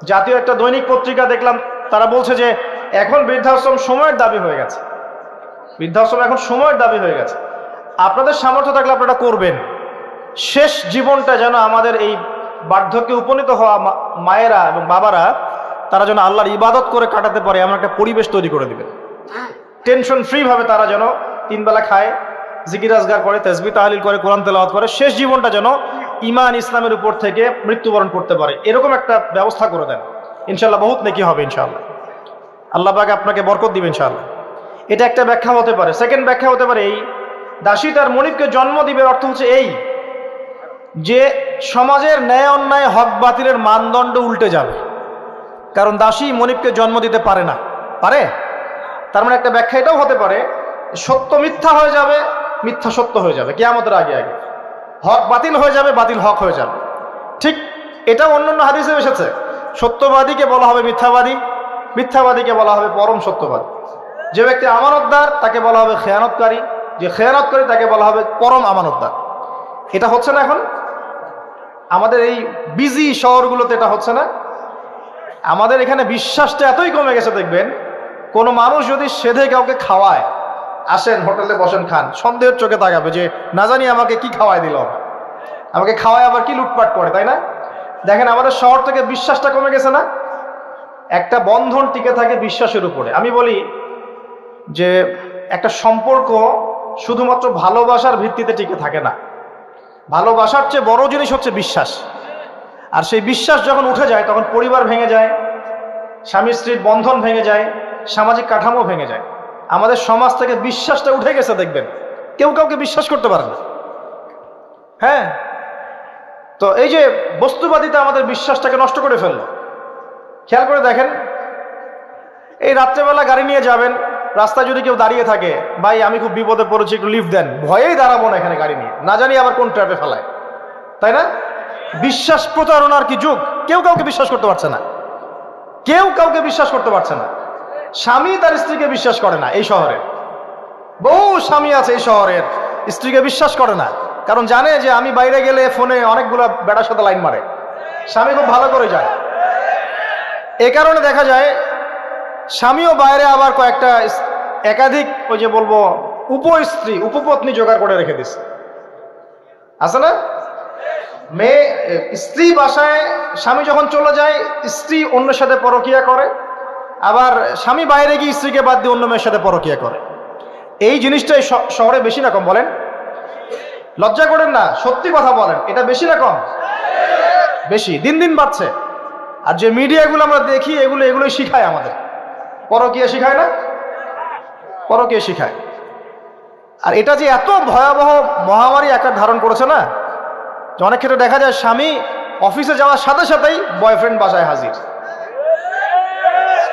জাতীয় একটা দৈনিক পত্রিকা দেখলাম, তারা বলছে যে এখন বৃদ্ধাশ্রম সময়ের দাবি হয়ে গেছে, বৃদ্ধাশ্রম এখন সময়ের দাবি হয়ে গেছে। আপনাদের সামর্থ্য থাকলে আপনারা করবেন। শেষ জীবনটা যেন আমাদের এই বার্ধক্যে উপনীত হওয়া মায়েরা এবং বাবারা, তারা যেন আল্লাহর ইবাদত করে কাটাতে পারে এমন একটা পরিবেশ তৈরি করে দিবেন। টেনশন ফ্রি ভাবে তারা যেন 3 বেলা খায়, জিকির আজগার করে, তাসবিহ তাহলিল করে, কোরআন তেলাওয়াত করে, শেষ জীবনটা যেন ঈমান ইসলামের উপর থেকে মৃত্যুবরণ করতে পারে, এরকম একটা ব্যবস্থা করে দেন। ইনশাআল্লাহ বহুত নেকি হবে ইনশাআল্লাহ। আল্লাহ পাক আপনাকে বরকত দিবেন ইনশাআল্লাহ। এটা একটা ব্যাখ্যা হতে পারে। সেকেন্ড ব্যাখ্যা হতে পারে এই, দাসী তার মনিবকে জন্ম দিবে অর্থ হচ্ছে এই যে সমাজের ন্যায় অন্যায় হক বাতিলের মানদণ্ড উল্টে যাবে, কারণ দাসী মনিবকে জন্ম দিতে পারে না। পারে? তার মানে একটা ব্যাখ্যা এটাও হতে পারে, সত্য মিথ্যা হয়ে যাবে, মিথ্যা সত্য হয়ে যাবে কিয়ামতের আগে আগে, হক বাতিল হয়ে যাবে, বাতিল হক হয়ে যাবে। ঠিক এটাও অন্যান্য হাদিসে এসেছে, সত্যবাদীকে বলা হবে মিথ্যাবাদী, মিথ্যাবাদীকে বলা হবে পরম সত্যবাদী। যে ব্যক্তি আমানতদার তাকে বলা হবে খেয়ানতকারী, যে খেয়ানতকারী তাকে বলা হবে পরম আমানতদার। এটা হচ্ছে না এখন আমাদের এই বিজি শহরগুলোতে, এটা হচ্ছে না। আমাদের এখানে বিশ্বাসটা এতই কমে গেছে, দেখবেন কোনো মানুষ যদি সেধে কাউকে খাওয়ায়, আসেন হোটেলে বসেন খান, সন্দেহের চোখে তাকাবে যে না জানি আমাকে কি খাওয়াই দিল, আমাকে খাওয়ায় আবার কি লুটপাট করে, তাই না? দেখেন আমাদের শহর থেকে বিশ্বাসটা কমে গেছে না। একটা বন্ধন টিকে থাকে বিশ্বাসের উপরে। আমি বলি যে একটা সম্পর্ক শুধুমাত্র ভালোবাসার ভিত্তিতে টিকে থাকে না, ভালোবাসার চেয়ে বড় জিনিস হচ্ছে বিশ্বাস। আর সেই বিশ্বাস যখন উঠে যায় তখন পরিবার ভেঙে যায়, স্বামী স্ত্রীর বন্ধন ভেঙে যায়, সামাজিক কাঠামো ভেঙে যায়। আমাদের সমাজ থেকে বিশ্বাসটা উঠে গেছে, দেখবেন কেউ কাউকে বিশ্বাস করতে পারে না। হ্যাঁ, তো এই যে বস্তুবাদিতা আমাদের বিশ্বাসটাকে নষ্ট করে ফেললো। খেয়াল করে দেখেন, এই রাত্রেবেলা গাড়ি নিয়ে যাবেন, রাস্তায় যদি কেউ দাঁড়িয়ে থাকে, ভাই আমি খুব বিপদে পড়েছি একটু লিফট দেন, ভয়েই দাঁড়াবো না এখানে গাড়ি নিয়ে, না জানি আবার কোন ট্র্যাপে ফেলায়, তাই না? বিশ্বাস প্রতারণার কি যুগ, কেউ কাউকে বিশ্বাস করতে পারছে না, কেউ কাউকে বিশ্বাস করতে পারছে না। স্বামী তার স্ত্রীকে বিশ্বাস করে না। এই শহরে বহু স্বামী আছে এই শহরের, স্ত্রীকে বিশ্বাস করে না, কারণ জানে যে আমি বাইরে গেলে ফোনে অনেকগুলো বেটার সাথে লাইন মারে, স্বামী খুব ভালো করে যায়। এ কারণে দেখা যায় স্বামীও বাইরে আবার কয়েকটা একাধিক ওই যে বলবো উপস্ত্রী উপপত্নী জোগাড় করে রেখে দিচ্ছে, আছে না? মেয়ে স্ত্রী বাসায়, স্বামী যখন চলে যায় স্ত্রী অন্যের সাথে পরকিয়া করে, আবার স্বামী বাইরে গিয়ে স্ত্রীকে বাদ দিয়ে অন্য মেয়ের সাথে পরকিয়া করে। এই জিনিসটাই শহরে বেশি না কম বলেন? লজ্জা করেন না, সত্যি কথা বলেন, এটা বেশি না কম? বেশি, দিন দিন বাড়ছে। আর যে মিডিয়াগুলো আমরা দেখি এগুলোই শিখায় আমাদের, পরকীয়া শিখায় না? পরকীয়া শিখায়। আর এটা যে এত ভয়াবহ মহামারী আকার ধারণ করেছে না, যে অনেক ক্ষেত্রে দেখা যায় স্বামী অফিসে যাওয়ার সাথে সাথেই বয়ফ্রেন্ড বাসায় হাজির।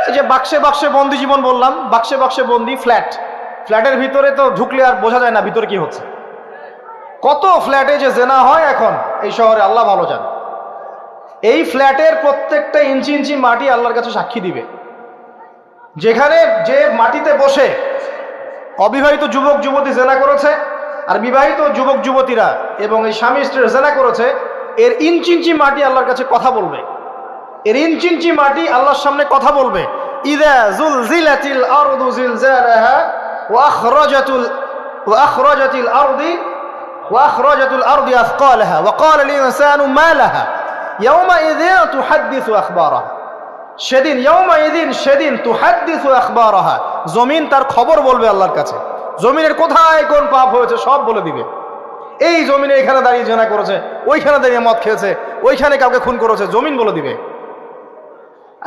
এই যে বাক্সে বাক্সে বন্দি জীবন বললাম, বাক্সে বাক্সে বন্দি ফ্ল্যাটের ভিতরে তো ঢুকলে আর বোঝা যায় না ভিতরে কি হচ্ছে। কত ফ্ল্যাটে যে জেনা হয় এখন এই শহরে আল্লাহ ভালো জানে। এই ফ্ল্যাটের প্রত্যেকটা ইঞ্চি ইঞ্চি মাটি আল্লাহর কাছে সাক্ষী দিবে। যেখানে যে মাটিতে বসে অবিবাহিত যুবক যুবতী জেনা করেছে আর বিবাহিত যুবক যুবতীরা এবং এই স্বামী স্ত্রী জেনা করেছে, এর ইঞ্চি ইঞ্চি মাটি আল্লাহর কাছে কথা বলবে। এর ইঞ্চি ইঞ্চি মাটি আল্লাহর সামনে কথা বলবে। ইযা যুলজিলাতিল আরদু জিলজালাহা ওয়া আখরাজাতিল আরদি আথকালাহা ওয়া ক্বালাল ইনসানু মা লাহা ইয়াওমাইযিন তুহাদ্দিসু আখবারাহা। সেদিন তুহাদ্দিসু আখবারাহা, জমিন তার খবর বলবে আল্লাহর কাছে। জমিনের কোথায় কোন পাপ হয়েছে সব বলে দিবে। এই জমিনে এখানে দাঁড়িয়ে জেনা করেছে, ওইখানে দাঁড়িয়ে মদ খেয়েছে, ওইখানে কাউকে খুন করেছে, জমিন বলে দিবে।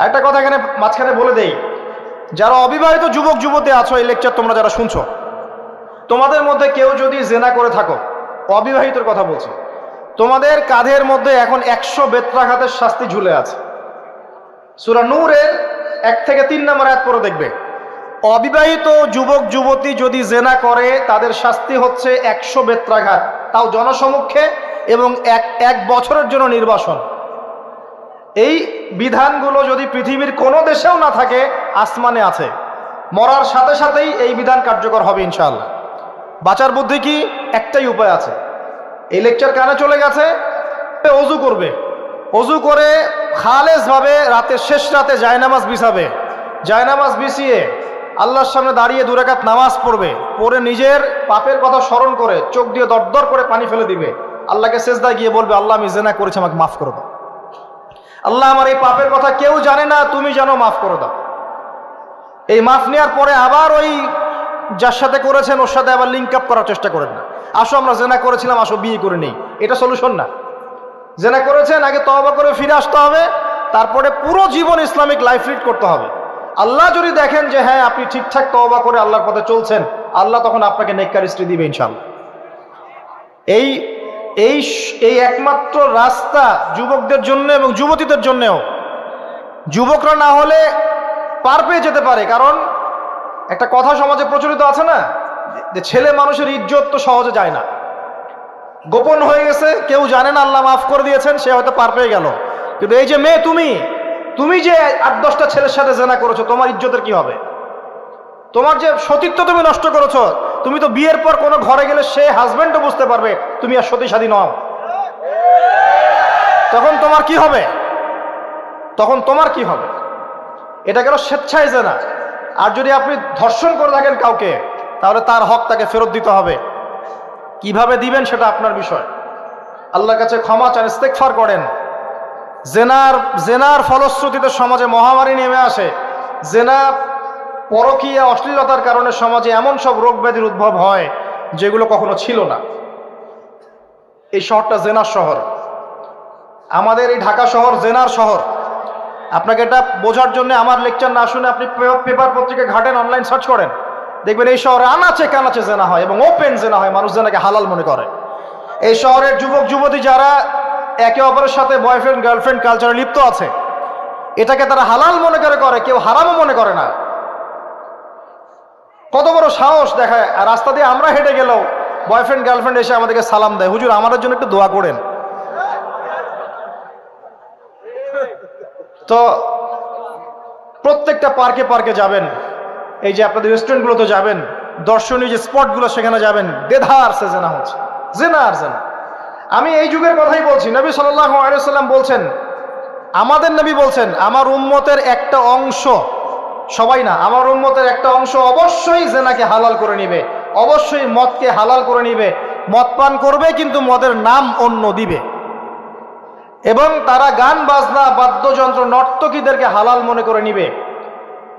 একটা কথা এখানে মাঝখানে বলে দেই, যারা অবিবাহিত যুবক যুবতী আছো, এই লেকচার তোমরা যারা শুনছো, তোমাদের মধ্যে কেউ যদি জেনা করে থাকো, অবিবাহিতর কথা বলছি, তোমাদের কাঁধের মধ্যে এখন 100 বেত্রাঘাতের শাস্তি ঝুলে আছে। সূরা নূরের 1 থেকে 3 নম্বর আয়াত পড়ে দেখবে, অবিবাহিত যুবক যুবতী যদি জেনা করে তাদের শাস্তি হচ্ছে 100 বেত্রাঘাত, তাও জনসমক্ষে, এবং এক বছরের জন্য নির্বাসন। এই বিধানগুলো যদি পৃথিবীর কোনো দেশেও না থাকে, আসমানে আছে। মরার সাথে সাথেই এই বিধান কার্যকর হবে ইনশাআল্লাহ। বাঁচার বুদ্ধি কি? একটাই উপায় আছে। এই লেকচার কানে চলে গেছে, ওযু করবে, ওযু করে খালেস ভাবে রাতের শেষ রাতে জায়নামাজ বিছাবে, জায়নামাজ বিছিয়ে আল্লাহর সামনে দাঁড়িয়ে 2 রাকাত নামাজ পড়বে, পড়ে নিজের পাপের কথা স্মরণ করে চোখ দিয়ে দরদর করে পানি ফেলে দিবে, আল্লাহকে সেজদায় গিয়ে বলবে, আল্লাহ আমি জেনা করেছি, আমাকে মাফ করে দাও। আল্লাহ আমার এই পাপের কথা কেউ জানে না, তুমি জানো, মাফ করে দাও। এই মাফ নেওয়ার পরে আবার ওই যার সাথে করেছেন ওর সাথে আবার লিঙ্ক আপ করার চেষ্টা করেন না। আসো আমরা জেনা করেছিলাম, আসো বিয়ে করে নেই, এটা সলিউশন না। জেনা করেছেন, আগে তওবা করে ফিরে আসতে হবে, তারপরে পুরো জীবন ইসলামিক লাইফ লিড করতে হবে। আল্লাহ যদি দেখেন যে হ্যাঁ আপনি ঠিকঠাক তওবা করে আল্লাহর পথে চলছেন, আল্লাহ তখন আপনাকে নেককার স্ত্রী দিবে ইনশাআল্লাহ। এই এই এই একমাত্র রাস্তা যুবকদের জন্য এবং যুবতীদের জন্যও। যুবকরা না হলে পার পেয়ে যেতে পারে, কারণ একটা কথা সমাজে প্রচলিত আছে না, যে ছেলে মানুষের ইজ্জত তো সহজে যায় না, গোপন হয়ে গেছে, কেউ জানে না, আল্লাহ মাফ করে দিয়েছেন, সে হয়তো পার পেয়ে গেল। কিন্তু এই যে মেয়ে, তুমি যে 8-10টা ছেলের সাথে জেনা করেছো, তোমার ইজ্জতের কি হবে? তোমার যে সতীত্ব তুমি নষ্ট করেছো, তুমি তো বিয়ের পর কোনো ঘরে গেলে সে হাজবেন্ডও বুঝতে পারবে তুমি আর সতী সাদী নও, তখন তোমার কি হবে? এটা গেল স্বেচ্ছায় জেনা। আর যদি আপনি ধর্ষণ করে থাকেন কাউকে, তাহলে তার হক তাকে ফেরত দিতে হবে। কিভাবে দিবেন সেটা আপনার বিষয়। আল্লাহর কাছে ক্ষমা চান, ইস্তেগফার করেন। জেনার ফলশ্রুতিতে সমাজে মহামারী নেমে আসে। জেনা, পরকীয়া, অশ্লীলতার কারণে সমাজে এমন সব রোগ ব্যাধির উদ্ভব হয় যেগুলো কখনো ছিল না। এই শহরটা জেনার শহর, আমাদের এই ঢাকা শহর জেনার শহর। আপনাকে এটা বোঝার জন্য আমার লেকচার না শুনে আপনি পেপার পত্রিকা ঘাটেন, অনলাইন সার্চ করেন, দেখবেন এই শহরে আনাচে কানাচে জেনা হয় এবং ওপেন জেনা হয়, মানুষ জেনাকে হালাল মনে করে। এই শহরের যুবক যুবতী যারা একে অপরের সাথে বয়ফ্রেন্ড গার্লফ্রেন্ড কালচারে লিপ্ত আছে, এটাকে তারা হালাল মনে করে, কেউ হারামও মনে করে না। কত বড় সাহস দেখায়! আর রাস্তা দিয়ে আমরা হেঁটে গেলেও বয়ফ্রেন্ড গার্লফ্রেন্ড এসে আমাদেরকে সালাম দেয়, হুজুর আমাদের জন্য একটু দোয়া করেন। তো প্রত্যেকটা পার্কে যাবেন, এই যে আপনাদের রেস্টুরেন্টগুলোতে যাবেন, দর্শনীয় যে স্পটগুলো সেখানে যাবেন, দেধার সে জেনা হচ্ছে, জেনা আর জেনা। আমি এই যুগের কথাই বলছি। নবী সাল্লাল্লাহু আলাইহি ওয়াসাল্লাম বলছেন, আমাদের নবী বলছেন, আমার উম্মতের একটা অংশ, সবাই না, আমার উম্মতের একটা অংশ অবশ্যই জেনাকে হালাল করে নিবে, অবশ্যই মদকে হালাল করে নিবে, মদ পান করবে কিন্তু মদের নাম অন্য দিবে, এবং তারা গান বাজনা বাদ্যযন্ত্র নর্তকীদেরকে হালাল মনে করে নিবে।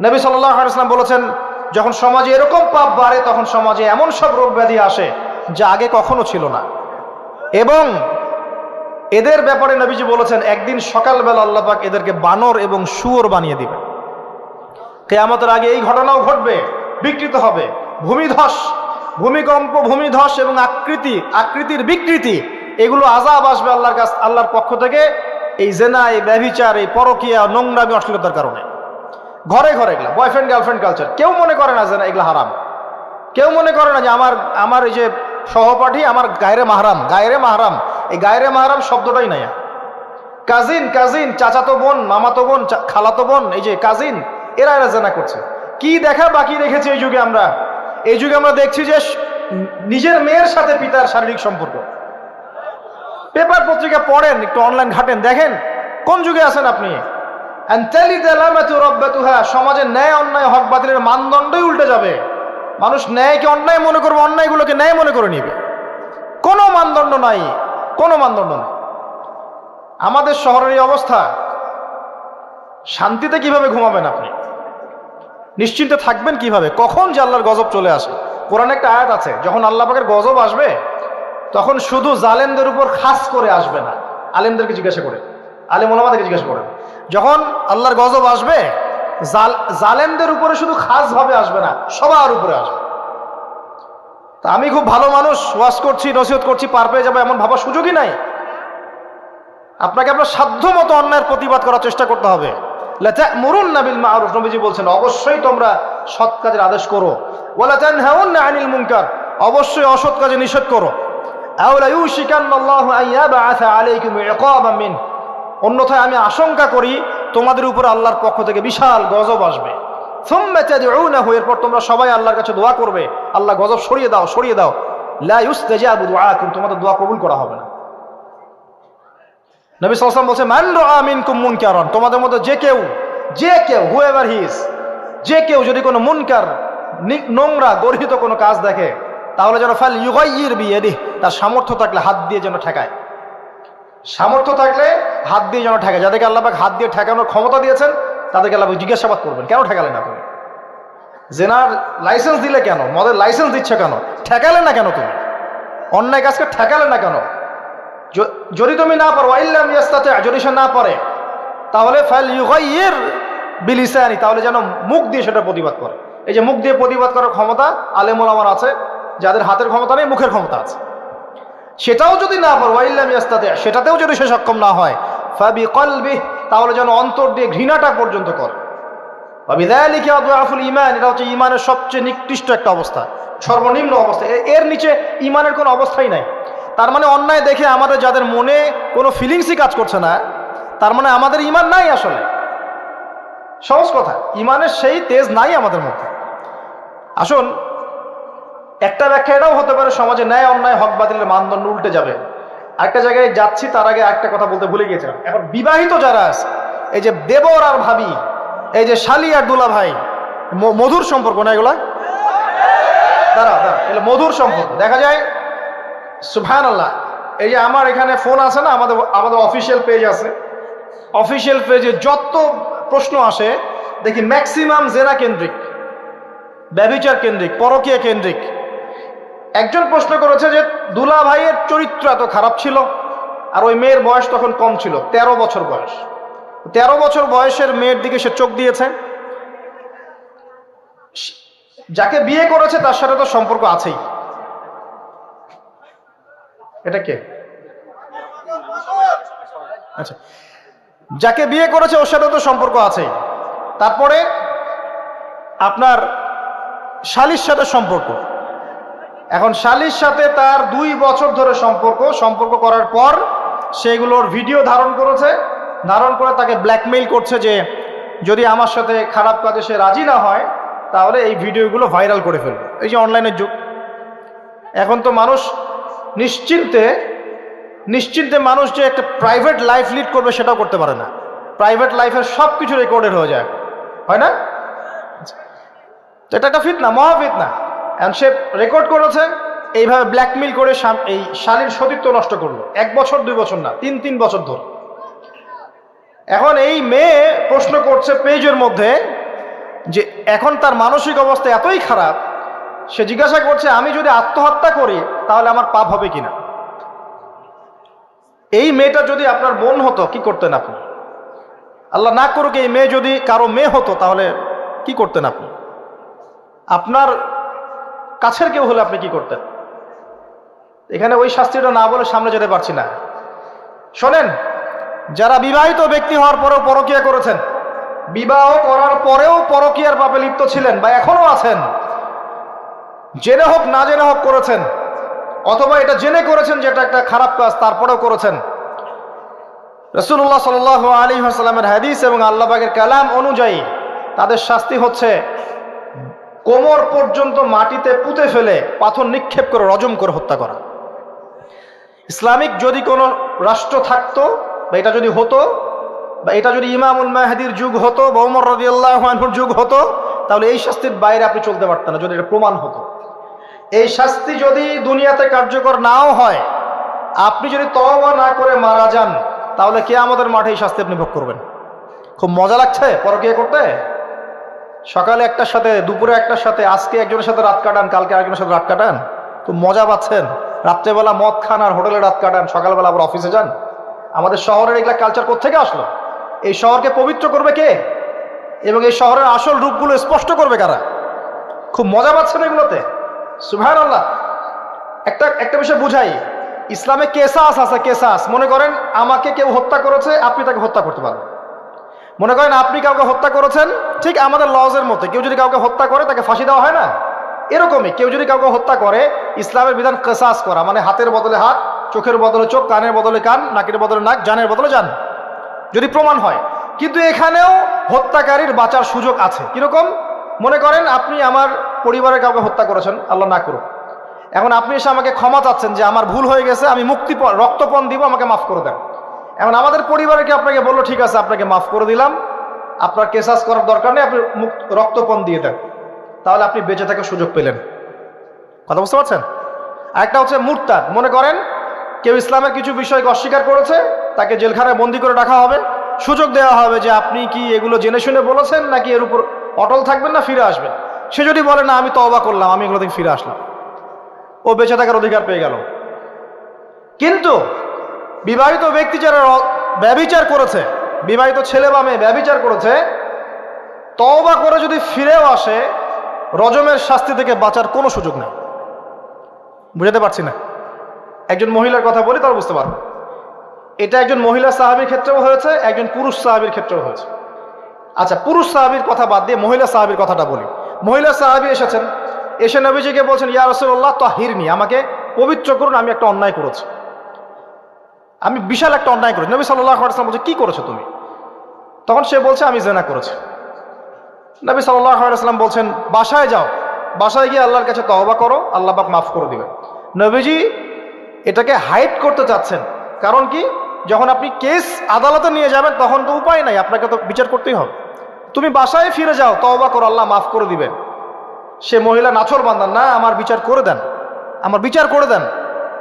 নবী সাল্লাল্লাহু আলাইহি ওয়াসাল্লাম বলেছেন, যখন সমাজে এরকম পাপ বাড়ে, তখন সমাজে এমন সব রোগ ব্যাধি আসে যা আগে কখনো ছিল না। এবং এদের ব্যাপারে নবীজি বলেছেন, একদিন সকালবেলা আল্লাহ পাক এদেরকে বানর এবং শুয়োর বানিয়ে দিবেন। কিয়ামতের আগে এই ঘটনাও ঘটবে, বিকৃত হবে, ভূমিধস, ভূমিকম্প, ভূমিধস এবং আকৃতির বিকৃতি, এগুলো আযাব আসবে আল্লাহর পক্ষ থেকে, এই জেনা, এই ব্যভিচার, এই পরকীয়া, নোংরামি, অশ্লীলতার কারণে। ঘরে ঘরে এগুলা বয়ফ্রেন্ড গার্লফ্রেন্ড কালচার, কেউ মনে করে না যে না এগুলা হারাম, কেউ মনে করে না যে আমার এই যে সহপাঠী আমার গায়রে মাহরাম, এই গায়রে মাহরাম শব্দটাই নাই। কাজিন, চাচাতো বোন, মামাতো বোন, খালাতো বোন, এই যে কাজিন, এরা জেনা করছে। কি দেখা বাকি রেখেছে এই যুগে আমরা দেখছি যে নিজের মেয়ের সাথে পিতার শারীরিক সম্পর্ক। পেপার পত্রিকা পড়েন, একটু অনলাইন ঘাটেন, দেখেন কোন যুগে আছেন আপনি। সমাজে ন্যায় অন্যায় হক বাতিলের মানদণ্ডই উল্টে যাবে। মানুষ ন্যায়কে অন্যায় মনে করবে, অন্যায়গুলোকে ন্যায় মনে করে নিবে। কোনো মানদণ্ড নাই। আমাদের শহরের এই অবস্থা, শান্তিতে কিভাবে ঘুমাবেন আপনি? নিশ্চিন্তে থাকবেন কিভাবে? কখন যে আল্লাহর গজব চলে আসে। কোরআনে একটা আয়াত আছে, যখন আল্লাহ পাকের গজব আসবে তখন শুধু জালেমদের উপর খাস করে আসবে না। আলেমদেরকে জিজ্ঞাসা করে, আলেম ওলামাদেরকে জিজ্ঞাসা করেন, যখন আল্লাহর গজব আসবে জালেমদের উপরে শুধু খাস ভাবে আসবে না, সবার উপরে আসবে। তা আমি খুব ভালো মানুষ, ওয়াজ করছি, নসিহত করছি, পার পেয়ে যাবো এমন ভাবার সুযোগই নাই। আপনাকে আপনার সাধ্য মতো অন্যায়ের প্রতিবাদ করার চেষ্টা করতে হবে। লাতা'মুরুন্না বিল মা'রুফ, নবীজি বলছেন অবশ্যই তোমরা সৎ কাজের আদেশ করো। ওয়ালা তানহাউন্না আনিল মুনকার, অবশ্যই অসৎ কাজে নিষেধ করো। আও লা ইউশিকান্নাল্লাহু আন ইয়াবআসা আলাইকুম ইকাবাম মিন, অন্যথায় আমি আশঙ্কা করি তোমাদের উপর আল্লাহর পক্ষ থেকে বিশাল গজব আসবে। সুম্মা তাদউনাহু, এরপর তোমরা সবাই আল্লাহর কাছে দোয়া করবে, আল্লাহ গজব সরিয়ে দাও। লা ইউস্তাজাবু দুআকুম, তোমাদের দোয়া কবুল করা হবে না। নবী সাল্লাল্লাহু আলাইহি ওয়াসাল্লাম বলেন, মান রাআ মিনকুম মুনকারান, তোমাদের মধ্যে যে কেউ হুএভার হি ইজ, যে কেউ যদি কোনো মুনকার, নোংরা গর্হিত কোনো কাজ দেখে, তাহলে যেন ফাল ইউগাইয়ির বিয়াদিহি, তার সামর্থ্য থাকলে হাত দিয়ে যেন ঠেকায়। যাদেরকে আল্লাহ পাক হাত দিয়ে ঠেকানোর ক্ষমতা দিয়েছেন তাদেরকে আল্লাহ জিজ্ঞাসাবাদ করবেন, কেন ঠেকালেন আপনি? জেনার লাইসেন্স দিলে কেন? মদের লাইসেন্স দিচ্ছ কেন? ঠেকালে না কেন? তুমি অন্যায় কাজকে ঠেকালে না কেন? যদি তুমি না পারো, ওয়াইল্লাম ইয়াস্তাতি, যদি সে না পারে, তাহলে ফাল ইউগাইয়ির বিলিসানি, তাহলে যেন মুখ দিয়ে সেটা প্রতিবাদ করে। এই যে মুখ দিয়ে প্রতিবাদ করার ক্ষমতা আলেম ওলামার আছে, যাদের হাতের ক্ষমতা নেই, মুখের ক্ষমতা আছে। সেটাও যদি না পারো, ওয়াইল্লাম ইয়াস্তাতি, সেটাতেও যদি সে সক্ষম না হয়, ফাবিকলবিহি, তাহলে যেন অন্তর দিয়ে ঘৃণাটা পর্যন্ত করে। ওয়াবিযালিকা আদআফুল ঈমান, এটা হচ্ছে ঈমানের সবচেয়ে নিকৃষ্ট একটা অবস্থা, সর্বনিম্ন অবস্থা। এর নিচে ঈমানের কোনো অবস্থাই নাই। তার মানে অন্যায় দেখে আমাদের যাদের মনে কোনো ফিলিংসই কাজ করছে না, তার মানে আমাদের ঈমান নাই আসলে। সহজ কথা, ঈমানের সেই তেজ নাই আমাদের মধ্যে। আসুন, একটা ব্যাখ্যা এটাও হতে পারে সমাজে ন্যায় অন্যায় হক বাতিলের মানদণ্ড উল্টে যাবে। আরেকটা জায়গায় যাচ্ছি, তার আগে একটা কথা বলতে ভুলে গিয়েছিলাম। এখন বিবাহিত যারা আছে, এই যে দেবর আর ভাবি, এই যে শালি আর দুলা ভাই, মধুর সম্পর্ক না এগুলা? দাঁড়া, এগুলো মধুর সম্পর্ক। দেখা যায় সুবহানাল্লাহ, এই যে আমার এখানে ফোন আছে না, আমাদের অফিসিয়াল পেজ আছে, অফিসিয়াল পেজে যত প্রশ্ন আসে দেখি ম্যাক্সিমাম জেনা কেন্দ্রিক, ব্যভিচার কেন্দ্রিক, পরকীয়া কেন্দ্রিক। একজন প্রশ্ন করেছে যে দুলা ভাইয়ের চরিত্র এত খারাপ ছিল, আর ওই মেয়ের বয়স তখন কম ছিল, 13 বছর বয়স। 13 বছর বয়সের মেয়ের দিকে সে চোখ দিয়েছে। যাকে বিয়ে করেছে তার সাথে তো সম্পর্ক আছেই। এটা কে? আচ্ছা, যাকে বিয়ে করেছে ওর সাথে তো সম্পর্ক আছেই। তারপরে আপনার শালির সাথে সম্পর্ক। এখন শালির সাথে তার 2 বছর ধরে সম্পর্ক করার পর সেগুলোর ভিডিও ধারণ করেছে, ধারণ করে তাকে ব্ল্যাকমেইল করছে যে যদি আমার সাথে খারাপ কাজে সে রাজি না হয় তাহলে এই ভিডিওগুলো ভাইরাল করে ফেলবে। এই যে অনলাইনের যুগ, এখন তো মানুষ নিশ্চিন্তে মানুষ যে একটা প্রাইভেট লাইফ লিড করবে সেটাও করতে পারে না। প্রাইভেট লাইফের সব কিছু রেকর্ডেড হয়ে যায়, হয় না? এটা একটা ফিতনা, মহাফিতনা। এখন সে রেকর্ড করেছে, এইভাবে ব্ল্যাকমেইল করে এই শালীর সতীত্ব নষ্ট করলো। 1 বছর 2 বছর না, 3 বছর ধরে। এখন এই মেয়ে প্রশ্ন করছে পেজের মধ্যে যে এখন তার মানসিক অবস্থা এতই খারাপ, সে জিজ্ঞাসা করছে আমি যদি আত্মহত্যা করি তাহলে আমার পাপ হবে কিনা। এই মেয়েটা যদি আপনার বোন হতো কি করতেন আপনি? আল্লাহ না করুক এই মেয়ে যদি কারো মেয়ে হতো তাহলে কি করতেন আপনি? আপনার কাছের কেউ হলে আপনি কি করতেন? এখানে ওই শাস্তিটা না বলে সামনে যেতে পারছি না। শোনেন, যারা বিবাহিত ব্যক্তি হওয়ার পরেও পরকীয়া করেছেন, বিবাহ করার পরেও পরকীয়ার পাপে লিপ্ত ছিলেন বা এখনো আছেন, জেনে হোক না জেনে হোক করেছেন, অথবা এটা জেনে করেছেন যেটা একটা খারাপ কাজ তারপরেও করেছেন, রাসূলুল্লাহ সাল্লাল্লাহু আলাইহি ওয়াসাল্লামের হাদিস এবং আল্লাহ পাকের কালাম অনুযায়ী তাদের শাস্তি হচ্ছে কোমর পর্যন্ত মাটিতে পুঁতে ফেলে পাথর নিক্ষেপ করে রজম করে হত্যা করা। ইসলামিক যদি কোনো রাষ্ট্র থাকতো বা এটা যদি হতো, বা এটা যদি ইমামুল মাহদির যুগ হতো বা ওমর রাদিয়াল্লাহু আনহুর যুগ হতো, তাহলে এই শাস্তির বাইরে আপনি চলতে পারতেন না, যদি এটা প্রমাণ হতো। এই শাস্তি যদি দুনিয়াতে কার্যকর নাও হয়, আপনি যদি তওবা না করে মারা যান তাহলে কিয়ামতের মাঠে এই শাস্তি আপনি ভোগ করবেন। খুব মজা লাগছে পরকীয়া করতে? সকালে একটার সাথে, দুপুরে একটার সাথে, আজকে একজনের সাথে রাত কাটান, কালকে আরেকজনের সাথে রাত কাটান, খুব মজা পাচ্ছেন। রাত্রেবেলা মদ খান আর হোটেলে রাত কাটান, সকালবেলা আবার অফিসে যান। আমাদের শহরের এগুলা কালচার কোত্থেকে আসলো? এই শহরকে পবিত্র করবে কে এবং এই শহরের আসল রূপগুলো স্পষ্ট করবে কারা? খুব মজা পাচ্ছেন এগুলোতে। সুবহানাল্লাহ। একটা বিষয় বুঝাই, ইসলামে কেসাস আছে, কেসাস। মনে করেন আমাকে কেউ হত্যা করেছে, আপনি তাকে হত্যা করতে পারবেন। মনে করেন আপনি কাউকে হত্যা করেছেন, ঠিক আমাদের লজের মধ্যে কেউ যদি কাউকে হত্যা করে তাকে ফাঁসি দেওয়া হয় না, এরকমই কেউ যদি কাউকে হত্যা করে, ইসলামের বিধান কেসাস করা, মানে হাতের বদলে হাত, চোখের বদলে চোখ, কানের বদলে কান, নাকের বদলে নাক, জানের বদলে জান, যদি প্রমাণ হয়। কিন্তু এখানেও হত্যাকারীর বাঁচার সুযোগ আছে। কিরকম? মনে করেন আপনি আমার পরিবারের কাউকে হত্যা করেছেন, আল্লাহ না করুক। এখন আপনি এসে আমাকে ক্ষমা চাচ্ছেন যে আমার ভুল হয়ে গেছে, আমি রক্তপণ দিব, আমাকে মাফ করে দেন। এখন আমাদের পরিবারকে আপনাকে বললো ঠিক আছে আপনাকে মাফ করে দিলাম, আপনার কেসাস করার দরকার নেই, আপনি রক্তপণ দিয়ে দেন, তাহলে আপনি বেঁচে থাকার সুযোগ পেলেন। কথা বুঝতে পারছেন? আরেকটা হচ্ছে মুরতাদ। মনে করেন কেউ ইসলামের কিছু বিষয়কে অস্বীকার করেছে, তাকে জেলখানায় বন্দি করে রাখা হবে, সুযোগ দেওয়া হবে যে আপনি কি এগুলো জেনে শুনে বলেছেন নাকি এর উপর অটল থাকবেন না ফিরে আসবেন। সে যদি বলে না আমি তওবা করলাম, আমি এগুলো থেকে ফিরে আসলাম, ও বেঁচে থাকার অধিকার পেয়ে গেল। কিন্তু বিবাহিত ব্যক্তি যারা ব্যভিচার করেছে, বিবাহিত ছেলে বা মেয়ে ব্যভিচার করেছে, তওবা করে যদি ফিরেও আসে, রজমের শাস্তি থেকে বাঁচার কোনো সুযোগ নেই। বুঝাতে পারছি না? একজন মহিলার কথা বলি তাহলে বুঝতে পারবো। এটা একজন মহিলা সাহাবীর ক্ষেত্রেও হয়েছে, একজন পুরুষ সাহাবীর ক্ষেত্রেও হয়েছে। আচ্ছা, পুরুষ সাহাবীর কথা বাদ দিয়ে মহিলা সাহাবীর কথাটা বলি। মহিলা সাহাবী এসেছেন, এসে নবীজিকে বলছেন, ইয়া রাসূলুল্লাহ তাহিরনি, আমাকে পবিত্র করুন, আমি একটা অন্যায় করেছি, আমি বিশাল একটা অন্যায় করেছি। নবী সাল্লাল্লাহু আলাইহি ওয়াসাল্লাম বলছে, কি করেছো তুমি? তখন সে বলছে, আমি জিনা করেছি। নবী সাল্লাল্লাহু আলাইহি ওয়াসাল্লাম বলছেন, বাসায় যাও, বাসায় গিয়ে আল্লাহর কাছে তওবা করো, আল্লাহ পাক মাফ করে দিবেন। নবীজি এটাকে হাইড করতে চাচ্ছেন, কারণ কি, যখন আপনি কেস আদালতে নিয়ে যাবেন তখন তো উপায় নাই, আপনাকে তো বিচার করতেই হবে। তুমি বাসায় ফিরে যাও, তওবা করো, আল্লাহ মাফ করে দিবেন। সে মহিলা নাছোড়বান্দা, না আমার বিচার করে দেন, আমার বিচার করে দেন,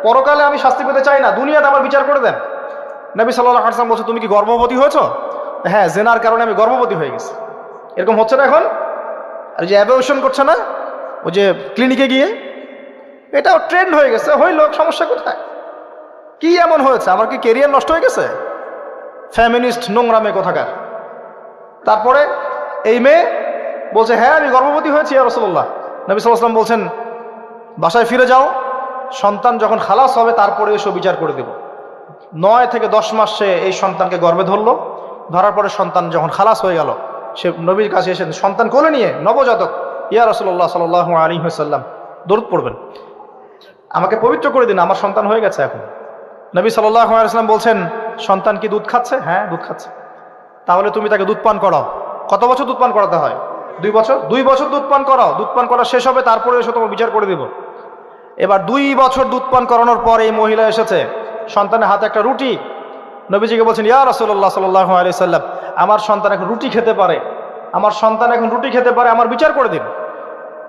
পরকালে আমি শাস্তি পেতে চাই না, দুনিয়াতে আমার বিচার করে দেন। নবী সাল্লাল্লাহু আলাইহি ওয়াসাল্লাম বলছে, তুমি কি গর্ভবতী হয়েছো? হ্যাঁ, জেনার কারণে আমি গর্ভবতী হয়ে গেছি। এরকম হচ্ছে না এখন? আর যে অ্যাবর্শন করছে না, ওই যে ক্লিনিকে গিয়ে, এটাও ট্রেন্ড হয়ে গেছে, হইল, সমস্যা কোথায়? কি এমন হয়েছে? আমার কি কেরিয়ার নষ্ট হয়ে গেছে? ফ্যামিনিস্ট নোংরা মেয়ে কোথাকার। তারপরে এই মেয়ে বলছে, হ্যাঁ আমি গর্ভবতী হয়েছি ইয়া রাসূলুল্লাহ। নবী সাল্লাল্লাহু আলাইহি ওয়াসাল্লাম বলছেন, বাসায় ফিরে যাও, সন্তান যখন খালাস হবে তারপরে এসো, বিচার করে দেব। 9 থেকে 10 মাস সে এই সন্তানকে গর্ভে ধরলো, ধরার পরে সন্তান যখন খালাস হয়ে গেল, সে নবীর কাছে এসে সন্তান কোলে নিয়ে, নবজাতক, ইয়া রাসূলুল্লাহ সাল্লাল্লাহু আলাইহি ওয়াসাল্লাম দরুদ পড়বেন, আমাকে পবিত্র করে দিন, আমার সন্তান হয়ে গেছে এখন। নবী সাল্লাল্লাহু আলাইহি ওয়াসাল্লাম বলছেন, সন্তান কি দুধ খাচ্ছে? হ্যাঁ দুধ খাচ্ছে। তাহলে তুমি তাকে দুধ পান করাও। কত বছর দুধ পান করাতে হয়? 2 বছর। 2 বছর দুধ পান করাও, দুধ পান করা শেষ হবে, তারপরে এসে তোমার বিচার করে দিব। এবার 2 বছর দুধ পান করানোর পর এই মহিলা এসেছে, সন্তানের হাতে একটা রুটি, নবীজিকে বলছেন, ইয়া রাসূলুল্লাহ সাল্লাল্লাহু আলাইহি ওয়াসাল্লাম, আমার সন্তান এখন রুটি খেতে পারে, আমার সন্তান এখন রুটি খেতে পারে, আমার বিচার করে দিন।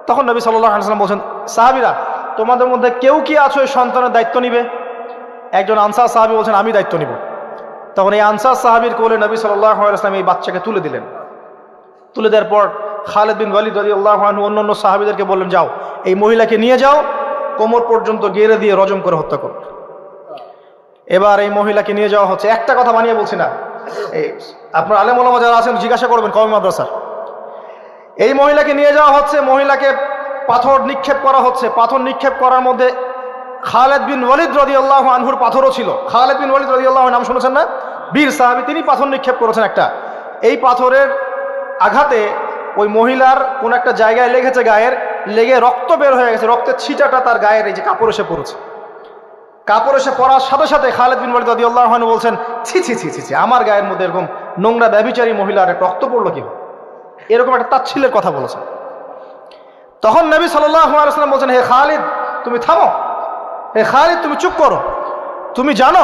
তখন নবী সাল্লাল্লাহু আলাইহি ওয়াসাল্লাম বলছেন, সাহাবীরা, তোমাদের মধ্যে কেউ কি আছো এই সন্তানের দায়িত্ব নিবে? একজন আনসার সাহাবী বলছেন, আমি দায়িত্ব নিব। তখন এই আনসার সাহাবীর কোলে নবী সাল্লাল্লাহু আলাইহি ওয়াসাল্লাম এই বাচ্চাকে তুলে দিলেন। তুলে দেওয়ার পর খালিদ বিন ওয়ালিদ রাদিয়াল্লাহু আনহু অন্যান্য সাহাবীদেরকে বললেন, যাও এই মহিলাকে নিয়ে যাও, কোমর পর্যন্ত গেড়ে দিয়ে রজম করে হত্যা করো। এবার এই মহিলাকে নিয়ে যাওয়া হচ্ছে, একটা কথা বানিয়ে বলছি না, এই আপনার আলেম ওলামা যারা আছেন জিজ্ঞাসা করবেন কওমি মাদ্রাসার। এই মহিলাকে নিয়ে যাওয়া হচ্ছে, মহিলাকে পাথর নিক্ষেপ করা হচ্ছে। পাথর নিক্ষেপ করার মধ্যে খালিদ বিন ওয়ালিদ রাদিয়াল্লাহু আনহুর পাথরও ছিল। খালিদ বিন ওয়ালিদ রাদিয়াল্লাহু আনহু নাম শুনেছেন না? বীর সাহাবী, তিনি পাথর নিক্ষেপ করেছেন একটা। এই পাথরের আঘাতে ওই মহিলার কোন একটা জায়গায় লেগেছে, গায়ের লেগে রক্ত বের হয়ে গেছে, রক্তের ছিটাটা তার গায়ের এই যে কাপড় এসে পড়েছে। কাপড় এসে পড়ার সাথে সাথে খালিদ বিন ওয়ালিদ রাদিয়াল্লাহু আনহু বলছেন, ছি ছি ছি ছি ছি, আমার গায়ের মধ্যে এরকম নোংরা ব্যভিচারী মহিলার একটা রক্ত পড়লো কি? এরকম একটা তাচ্ছিল্যের কথা বলেছেন। তখন নবী সাল্লাল্লাহু আলাইহি ওয়াসাল্লাম বলছেন, হে খালিদ তুমি থামো, হে খালিদ তুমি চুপ করো। তুমি জানো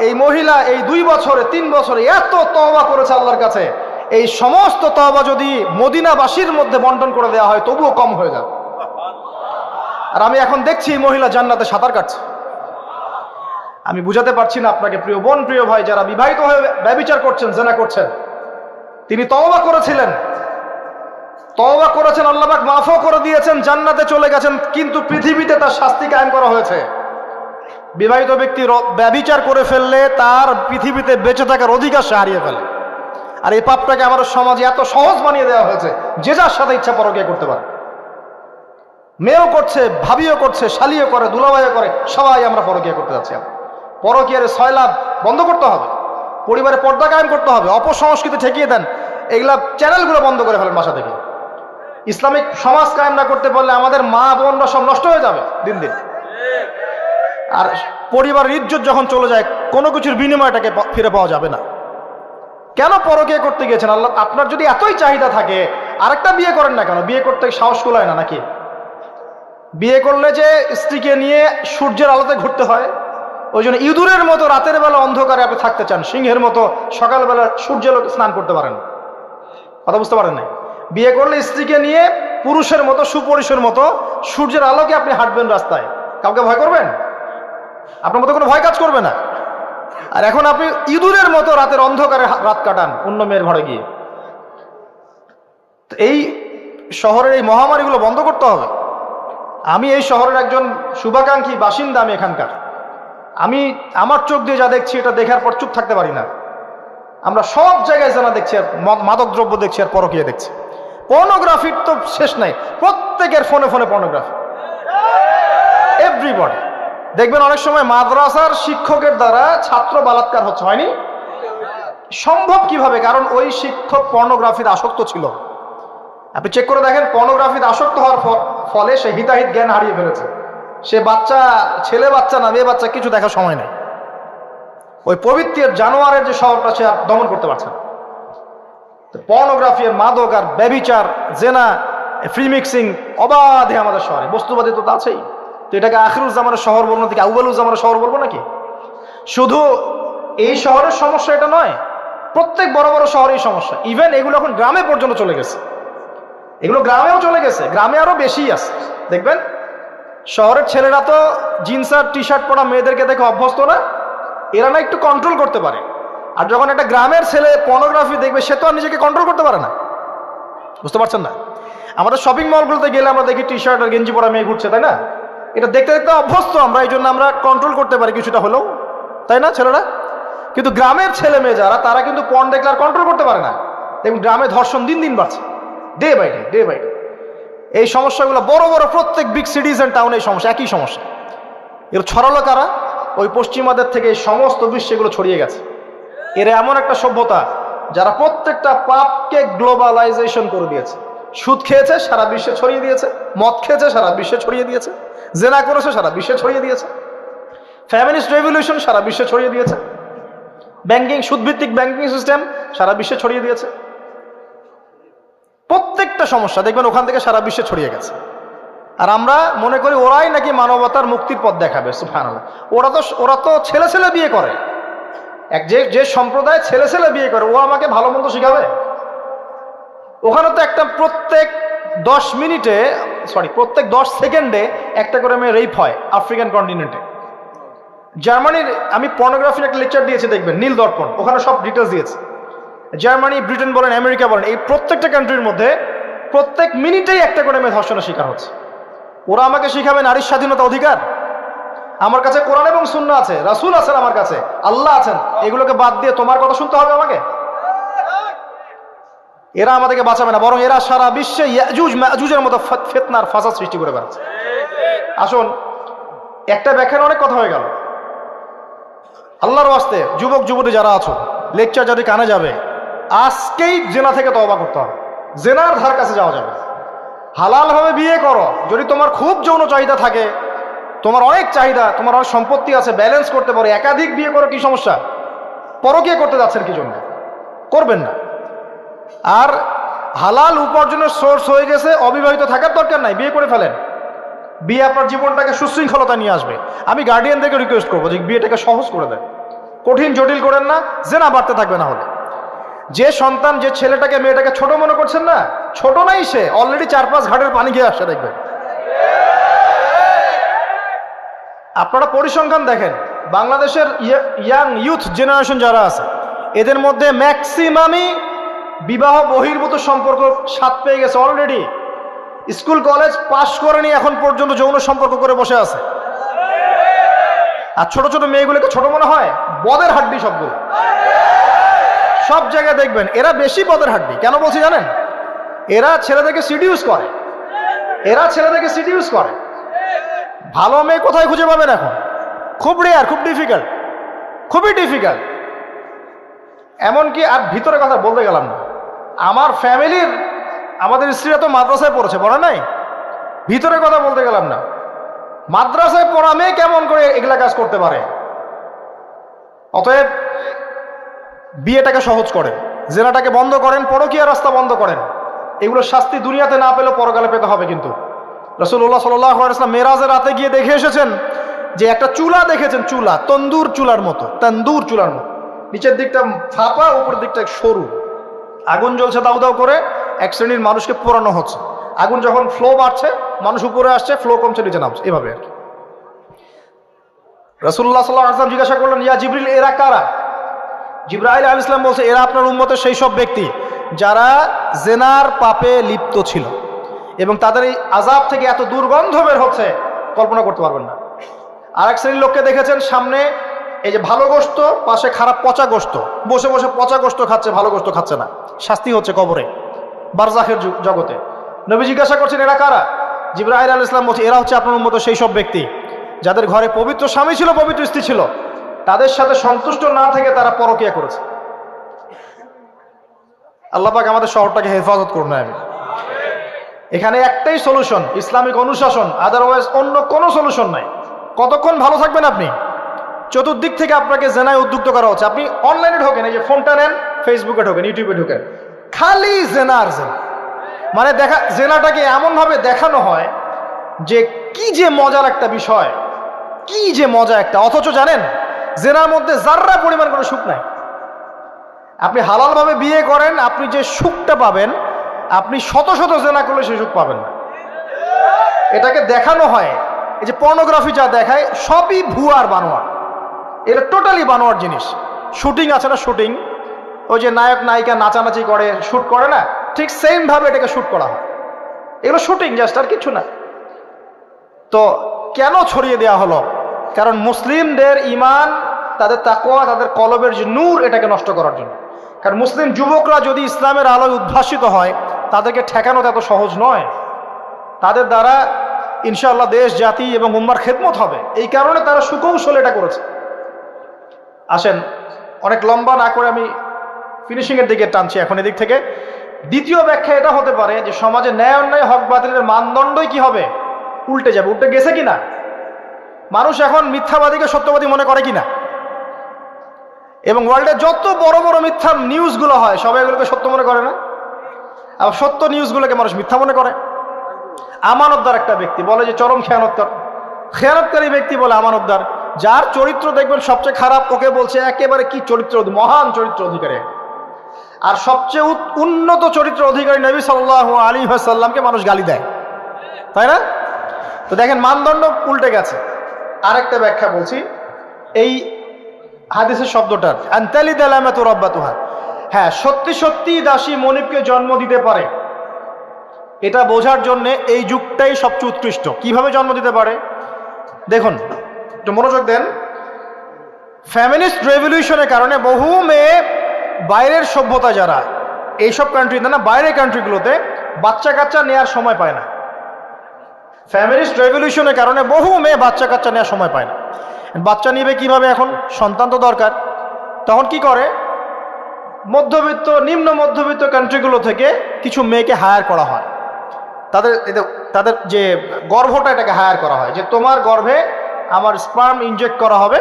এই মহিলা এই 2 বছরে 3 বছরে এত তওবা করেছে আল্লাহর কাছে, এই সমস্ত তওবা যদি মদিনাবাসীর মধ্যে বন্টন করে দেওয়া হয় তবুও কম হয়ে যাবে। আর আমি এখন দেখছি এই মহিলা জান্নাতে সাঁতার কাটছে। আমি বুঝাতে পারছি না আপনাকে প্রিয় বোন, প্রিয় ভাই, যারা বিবাহিত হয়ে ব্যভিচার করছেন, জিনা করছেন, তিনি তওবা করেছিলেন, তওবা করেছেন, আল্লাহ পাক মাফও করে দিয়েছেন, জান্নাতে চলে গেছেন, কিন্তু পৃথিবীতে তার শাস্তি কায়েম করা হয়েছে। বিবাহিত ব্যক্তি ব্যভিচার করে ফেললে তার পৃথিবীতে বেঁচে থাকার অধিকার সে হারিয়ে ফেলে। আর এই পাপটাকে আমাদের সমাজে এত সহজ বানিয়ে দেওয়া হয়েছে, যে যার সাথে ইচ্ছা পরকীয়া করতে পারে। মেয়েও করছে, ভাবিও করছে, শালিও করে, দুলাভাইও করে, সবাই আমরা পরকীয়া করতে যাচ্ছি। পরকীয়ার সয়লাভ বন্ধ করতে হবে, পরিবারে পর্দা কায়েম করতে হবে, অপসংস্কৃতি ঠেকিয়ে দেন, এগুলা চ্যানেলগুলো বন্ধ করে ফেলেন বাসা থেকে। ইসলামিক সমাজ কায়েম না করতে পারলে আমাদের মা বোনরা সব নষ্ট হয়ে যাবে দিন দিন। আর পরিবারের ইজ্জত যখন চলে যায়, কোনো কিছুর বিনিময়টাকে ফিরে পাওয়া যাবে না। কেন পরকীয়া করতে গিয়েছেন? আল্লাহ, আপনার যদি এতই চাহিদা থাকে আরেকটা বিয়ে করেন না কেন? বিয়ে করতে সাহস কুলায় না নাকি? বিয়ে করলে যে স্ত্রীকে নিয়ে সূর্যের আলোতে ঘুরতে হয়, ওই জন্য ইঁদুরের মতো রাতের বেলা অন্ধকারে আপনি থাকতে চান, সিংহের মতো সকালবেলা সূর্যের আলোতে স্নান করতে পারেন। কথা বুঝতে পারেন না? বিয়ে করলে স্ত্রীকে নিয়ে পুরুষের মতো, সুপুরুষের মতো সূর্যের আলোকে আপনি হাঁটবেন রাস্তায়, কাউকে ভয় করবেন? আপনার মতো কোনো ভয় কাজ করবে না। আর এখন আপনি ইঁদুরের মতো রাতের অন্ধকারে রাত কাটান অন্য মেয়ের ঘরে গিয়ে। এই শহরের এই মহামারীগুলো বন্ধ করতে হবে। আমি এই শহরের একজন শুভাকাঙ্ক্ষী বাসিন্দা, আমি এখানকার, আমি আমার চোখ দিয়ে যা দেখছি এটা দেখার পর চুপ থাকতে পারি না। আমরা সব জায়গায় জানা দেখছি, আর মাদক দ্রব্য দেখছি, আর পরকীয়া দেখছি। পর্নোগ্রাফির তো শেষ নাই, প্রত্যেকের ফোনে ফোনে পর্নোগ্রাফি, এভরিবডি। দেখবেন অনেক সময় মাদ্রাসার শিক্ষকের দ্বারা ছাত্র বালাৎকার হচ্ছে, হয়নি? সম্ভব কিভাবে? কারণ ওই শিক্ষক পর্নোগ্রাফির আসক্ত ছিল। আপনি চেক করে দেখেন, পর্নোগ্রাফির আসক্ত হওয়ার ফলে সে হিতাহিত জ্ঞান হারিয়ে ফেলেছে। সে বাচ্চা, ছেলে বাচ্চা না মেয়ে বাচ্চা, কিছু দেখার সময় নেই। ওই পবিত্রের জানোয়ারের যে স্বভাবটা সে আর দমন করতে পারছে না। পর্নোগ্রাফি আর মাদক আর ব্যভিচার, জেনা, ফ্রি মিক্সিং অবাধে আমাদের শহরে। বস্তুবাদী তো আছেই। তো এটাকে আখিরুজ্জামানের শহর বলবো নাকি আউয়ালুজ্জামানের শহর বলবো নাকি? শুধু এই শহরের সমস্যা এটা নয়, প্রত্যেক বড় বড় শহরেই সমস্যা। ইভেন এগুলো এখন গ্রামে পর্যন্ত চলে গেছে, এগুলো গ্রামেও চলে গেছে, গ্রামে আরো বেশি আছে। দেখবেন শহরের ছেলেরা তো জিন্স আর টি শার্ট পরা মেয়েদেরকে দেখে অভ্যস্ত না, এরা না একটু কন্ট্রোল করতে পারে। আর যখন একটা গ্রামের ছেলে পর্নোগ্রাফি দেখবে, সে তো আর নিজেকে কন্ট্রোল করতে পারে না। বুঝতে পারছেন না? আমাদের শপিং মলগুলোতে গেলে আমরা দেখি টি শার্ট আর গেঞ্জি পরা মেয়ে ঘুরছে, তাই না? এটা দেখতে দেখতে অভ্যস্ত আমরা, এই জন্য আমরা কন্ট্রোল করতে পারি কিছুটা হলেও, তাই না ছেলেরা? কিন্তু গ্রামের ছেলে মেয়ে যারা, তারা কিন্তু পর্ন দেখলে আর কন্ট্রোল করতে পারে না। দেখুন গ্রামে ধর্ষণ দিন দিন বাড়ছে, day by day, day by day. এই সমস্যাগুলো বড় বড় প্রত্যেক বিগ সিটিজ অ্যান্ড টাউনে এই সমস্যা, একই সমস্যা। এর ছড়ালো কারা? ওই পশ্চিমাদের থেকে এই সমস্ত বিশ্বে এগুলো ছড়িয়ে গেছে। এরা এমন একটা সভ্যতা যারা প্রত্যেকটা পাপকে গ্লোবালাইজেশন করে দিয়েছে। সুদ খেয়েছে, সারা বিশ্বে ছড়িয়ে দিয়েছে। মদ খেয়েছে, সারা বিশ্বে ছড়িয়ে দিয়েছে। জেনা করেছে, সারা বিশ্বে ছড়িয়ে দিয়েছে। ফ্যামিলিস্ট রেভলিউশন সারা বিশ্বে ছড়িয়ে দিয়েছে। ব্যাংকিং, সুদভিত্তিক ব্যাংকিং সিস্টেম সারা বিশ্বে ছড়িয়ে দিয়েছে। প্রত্যেকটা সমস্যা দেখবেন ওখান থেকে সারা বিশ্বে ছড়িয়ে গেছে। আর আমরা মনে করি ওরাই নাকি মানবতার মুক্তির পথ দেখাবে। সুবহানাল্লাহ। ওরা তো ছেলে ছেলে বিয়ে করে। যে সম্প্রদায় ছেলে ছেলে বিয়ে করে, ও আমাকে ভালো মন্দ শিখাবে? ওখানে তো একটা প্রত্যেক 10 সেকেন্ডে একটা করে মেয়ে রেপ হয় আফ্রিকান কন্টিনেন্টে। জার্মানির, আমি পর্নোগ্রাফির একটা লেকচার দিয়েছি, দেখবেন নীল দর্পণ, ওখানে সব ডিটেলস দিয়েছে। জার্মানি, ব্রিটেন বলেন, আমেরিকা বলেন, এই প্রত্যেকটা কান্ট্রির মধ্যে প্রত্যেক মিনিটেই একটা করে মেয়ে ধর্ষণের শিকার হচ্ছে। ওরা আমাকে শিখাবে নারীর স্বাধীনতা, অধিকার? আমার কাছে কোরআন এবং সুন্নাহ আছে, রাসূল আছেন, আমার কাছে আল্লাহ আছেন। এগুলোকে বাদ দিয়ে তোমার কথা শুনতে হবে আমাকে? এরা আমাদেরকে বাঁচাবে না, বরং এরা সারা বিশ্বে ইয়াজুজ মাজুজের মতো ফিতনার ফাসাদ সৃষ্টি করে বেড়াচ্ছে। আসুন, একটা ব্যাখ্যার অনেক কথা হয়ে গেল। আল্লাহর ওয়াস্তে যুবক যুবতী যারা আছো, লেকচার যদি কানে যাবে, আজকেই জেনা থেকে তওবা করতে হবে। জেনার ধার কাছে যাওয়া যাবে। হালালভাবে বিয়ে করো। যদি তোমার খুব যৌন চাহিদা থাকে, তোমার অনেক চাহিদা, তোমার অনেক সম্পত্তি আছে, ব্যালেন্স করতে পারো, একাধিক বিয়ে করো, কি সমস্যা? পরকীয়া করতে যাচ্ছেন কি জন্য? করবেন না। আর হালাল উপার্জনের সোর্স হয়ে গেছে, অবিবাহিত থাকার দরকার নাই, বিয়ে করে ফেলেন। বিয়ে আপনার জীবনটাকে সুশৃঙ্খলতা নিয়ে আসবে। আমি গার্ডিয়ানদেরকে রিকোয়েস্ট করবো যে বিয়েটাকে সহজ করে দেন, কঠিন জটিল করেন না, জেনা বাড়তে থাকবে। না হলে যে সন্তান, যে ছেলেটাকে মেয়েটাকে ছোট মনে করছেন না, ছোট নাই, সে অলরেডি 4-5 ঘাটের পানি খেয়ে আসছে। দেখবেন, আপনারা পরিসংখ্যান দেখেন, বাংলাদেশের ইয়াং ইউথ জেনারেশন যারা আছে, এদের মধ্যে ম্যাক্সিমামই বিবাহ বহির্ভূত সম্পর্ক স্বাদ পেয়ে গেছে অলরেডি। স্কুল কলেজ পাশ করেনি, এখন পর্যন্ত যৌন সম্পর্ক করে বসে আছে। আর ছোট ছোট মেয়েগুলোকে ছোট মনে হয়, বদের হাড্ডি সবগুলো। সব জায়গায় দেখবেন এরা বেশি বদের হাড্ডি। কেন বলছি জানেন? এরা ছেলেদেরকে সিডিউস করে, ভালো মেয়ে কোথায় খুঁজে পাবেন এখন? খুব রেয়ার, খুব ডিফিকাল্ট, খুবই ডিফিকাল্ট। এমনকি আর ভিতরে কথা বলতে গেলাম না, আমার ফ্যামিলির, আমাদের স্ত্রীরা তো মাদ্রাসায় পড়েছে, পড়ে নাই? ভিতরে কথা বলতে গেলাম না, মাদ্রাসায় পড়া মেয়ে কেমন করে এগুলা কাজ করতে পারে? অতএব বিয়েটাকে সহজ করেন, জেনাটাকে বন্ধ করেন, পরকীয়া রাস্তা বন্ধ করেন। এগুলো শাস্তি দুনিয়াতে না পেলেও পরকালে পেতে হবে। কিন্তু রাসূলুল্লাহ সাল্লাল্লাহু আলাইহি ওয়াসাল্লাম মেরাজের রাতে গিয়ে দেখে এসেছেন যে একটা চুলা দেখেছেন, চুলা তন্দুর চুলার মতো, নিচের দিকটা ফাঁপা, উপরের দিকটা সরু, আগুন জ্বলছে দাউ দাউ করে, এক শ্রেণীর মানুষকে পোড়ানো হচ্ছে। আগুন যখন ফ্লো বাড়ছে, মানুষ উপরে আসছে, ফ্লো কমছে, নিচে নামছে, এভাবে আর কি। রাসূলুল্লাহ সাল্লাল্লাহু আলাইহি ওয়াসাল্লাম জিজ্ঞাসা করলেন, ইয়া জিবরিল, এরা কারা? জিবরাইল আলাইহিস সালাম বলছে, এরা আপনার উম্মতের সেই সব ব্যক্তি যারা জেনার পাপে লিপ্ত ছিল। এবং তাদের এই আযাব থেকে এত দুর্গন্ধ বের হচ্ছে কল্পনা করতে পারবেন না। আরেক শ্রেণীর লোককে দেখেছেন সামনে এই যে ভালো গোশত, পাশে খারাপ পচা গোশত, বসে বসে পচা গোশত খাচ্ছে, ভালো গোশত খাচ্ছে না। শাস্তি হচ্ছে কবরে, বারজাখের জগতে। নবী জিজ্ঞাসা করছেন এরা কারা? জিবরাইল আলাইহিস সালাম বলছে এরা হচ্ছে আপনার উম্মত সেই সব ব্যক্তি যাদের ঘরে পবিত্র স্বামী ছিল, পবিত্র স্ত্রী ছিল, তাদের সাথে সন্তুষ্ট না থেকে তারা পরকীয়া করেছে। আল্লাহ পাক আমাদের শহরটাকে হেফাজত করুন। আমি এখানে একটাই সলিউশন, ইসলামিক অনুশাসন, আদারওয়াইজ অন্য কোনো সলিউশন নাই। কতক্ষণ ভালো থাকবেন আপনি? চতুর্দিক থেকে আপনাকে জেনায় উদ্যুক্ত করা হচ্ছে। আপনি অনলাইনে ঢোকেন, এই যে ফোনটা নেন, ফেসবুকে ঢোকেন, ইউটিউবে ঢোকেন, খালি জেনা আর জেনা। মানে জেনাটাকে এমনভাবে দেখানো হয় যে কি যে মজার একটা বিষয়, কি যে মজা একটা, অথচ জানেন জেনার মধ্যে যার্রা পরিমাণ কোনো সুখ নাই। আপনি হালালভাবে বিয়ে করেন, আপনি যে সুখটা পাবেন আপনি শত শত জেনা করলে সেই সুখ পাবেন না। এটাকে দেখানো হয়, এই যে পর্নোগ্রাফি যা দেখায় সবই ভুয়ার বানোয়ার, এটা টোটালি বানোয়ার জিনিস। শুটিং আছে না, শুটিং, ওই যে নায়ক নায়িকা নাচানাচি করে, শ্যুট করে না, ঠিক সেম ভাবে এটাকে শ্যুট করা হয়। এগুলো শুটিং জাস্ট, আর কিছু না। তো কেন ছড়িয়ে দেওয়া হলো? কারণ মুসলিমদের ইমান, তাদের তাকওয়া, তাদের কলবের যে নূর, এটাকে নষ্ট করার জন্য। কারণ মুসলিম যুবকরা যদি ইসলামের আলোয় উদ্ভাসিত হয়, তাদেরকে ঠেকানো এত সহজ নয়। তাদের দ্বারা ইনশাআল্লাহ দেশ, জাতি এবং উম্মার খেদমত হবে। এই কারণে তারা সুকৌশল এটা করেছে। আসেন, অনেক লম্বা না করে আমি ফিনিশিংয়ের দিকে টানছি এখন এদিক থেকে। দ্বিতীয় ব্যাখ্যা এটা হতে পারে যে সমাজে ন্যায় অন্যায়, হক বাতিলের মানদণ্ডই কি হবে? উল্টে যাবে। উল্টে গেছে কিনা? মানুষ এখন মিথ্যাবাদীকে সত্যবাদী মনে করে কিনা? এবং ওয়ার্ল্ডে যত বড় বড় মিথ্যা নিউজগুলো হয় সবাই এগুলোকে সত্য মনে করে না? আর সত্য নিউজগুলোকে মানুষ মিথ্যা মনে করে। আমানতদার একটা ব্যক্তি বলে যে চরম খেয়ানতকারী ব্যক্তি বলে আমানতদার। যার চরিত্র দেখবেন সবচেয়ে খারাপ, ওকে বলছে একেবারে কি চরিত্র, মহান চরিত্র অধিকারী। আর সবচেয়ে উন্নত চরিত্র অধিকারী নবী সাল্লাল্লাহু আলাইহি ওয়াসাল্লামকে মানুষ গালি দেয়, তাই না? তো দেখেন মানদণ্ড উল্টে গেছে। আরেকটা ব্যাখ্যা বলছি এই হাদিসের শব্দটার, আনতালি দালামাতু রাব্বাতুহা। হ্যাঁ, সত্যি সত্যি দাসী মনিবকে জন্ম দিতে পারে, এটা বোঝার জন্য এই যুগটাই সবচেয়ে উৎকৃষ্ট। কিভাবে জন্ম দিতে পারে দেখুন, একটু মনোযোগ দেন। ফ্যামিনিস্ট রেভলিউশনের কারণে বহু মেয়ে বাইরের সভ্যতা, যারা এইসব কান্ট্রিতে না, বাইরের কান্ট্রিগুলোতে বাচ্চা কাচ্চা নেওয়ার সময় পায় না। ফ্যামিনিস্ট রেভলিউশনের কারণে বহু মেয়ে বাচ্চা কাচ্চা নেওয়ার সময় পায় না। বাচ্চা নিবে কিভাবে? এখন সন্তান তো দরকার। তখন কি করে? মধ্যবিত্ত, নিম্ন মধ্যবিত্ত কান্ট্রিগুলো থেকে কিছু মেয়েকে হায়ার করা হয়। তাদের যে গর্ভটা, এটাকে হায়ার করা হয়, যে তোমার গর্ভে আমার স্পার্ম ইনজেক্ট করা হবে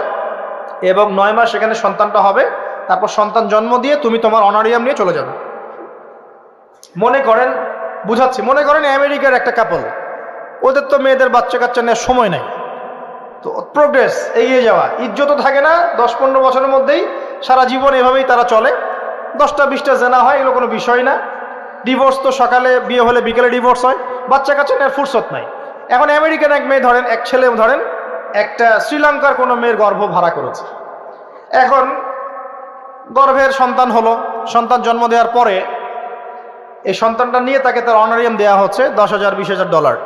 এবং 9 মাস সেখানে সন্তানটা হবে, তারপর সন্তান জন্ম দিয়ে তুমি তোমার অনারিয়াম নিয়ে চলে যাবে। মনে করেন, বুঝাচ্ছি, মনে করেন আমেরিকার একটা কাপল, ওদের তো মেয়েদের বাচ্চা কাচ্চা নেওয়ার সময় নাই। তো প্রোগ্রেস, এগিয়ে যাওয়া, ইজ্জতও থাকে না, 10-15 বছরের মধ্যেই সারা জীবন এভাবেই তারা চলে। 10টা-20টা জেনা হয়, এগুলো কোনো বিষয় না। ডিভোর্স তো সকালে বিয়ে হলে বিকেলে ডিভোর্স হয়, বাচ্চা কাচ্চা নেওয়ার ফুরসত নাই। এখন আমেরিকান এক মেয়ে ধরেন, এক ছেলে ধরেন, একটা শ্রীলঙ্কার কোনো মেয়ের গর্ভ ভাড়া করেছে। এখন গর্ভের সন্তান হলো, সন্তান জন্ম দেওয়ার পরে এই সন্তানটা নিয়ে তাকে তার অনারিয়াম দেওয়া হচ্ছে $10,000-20,000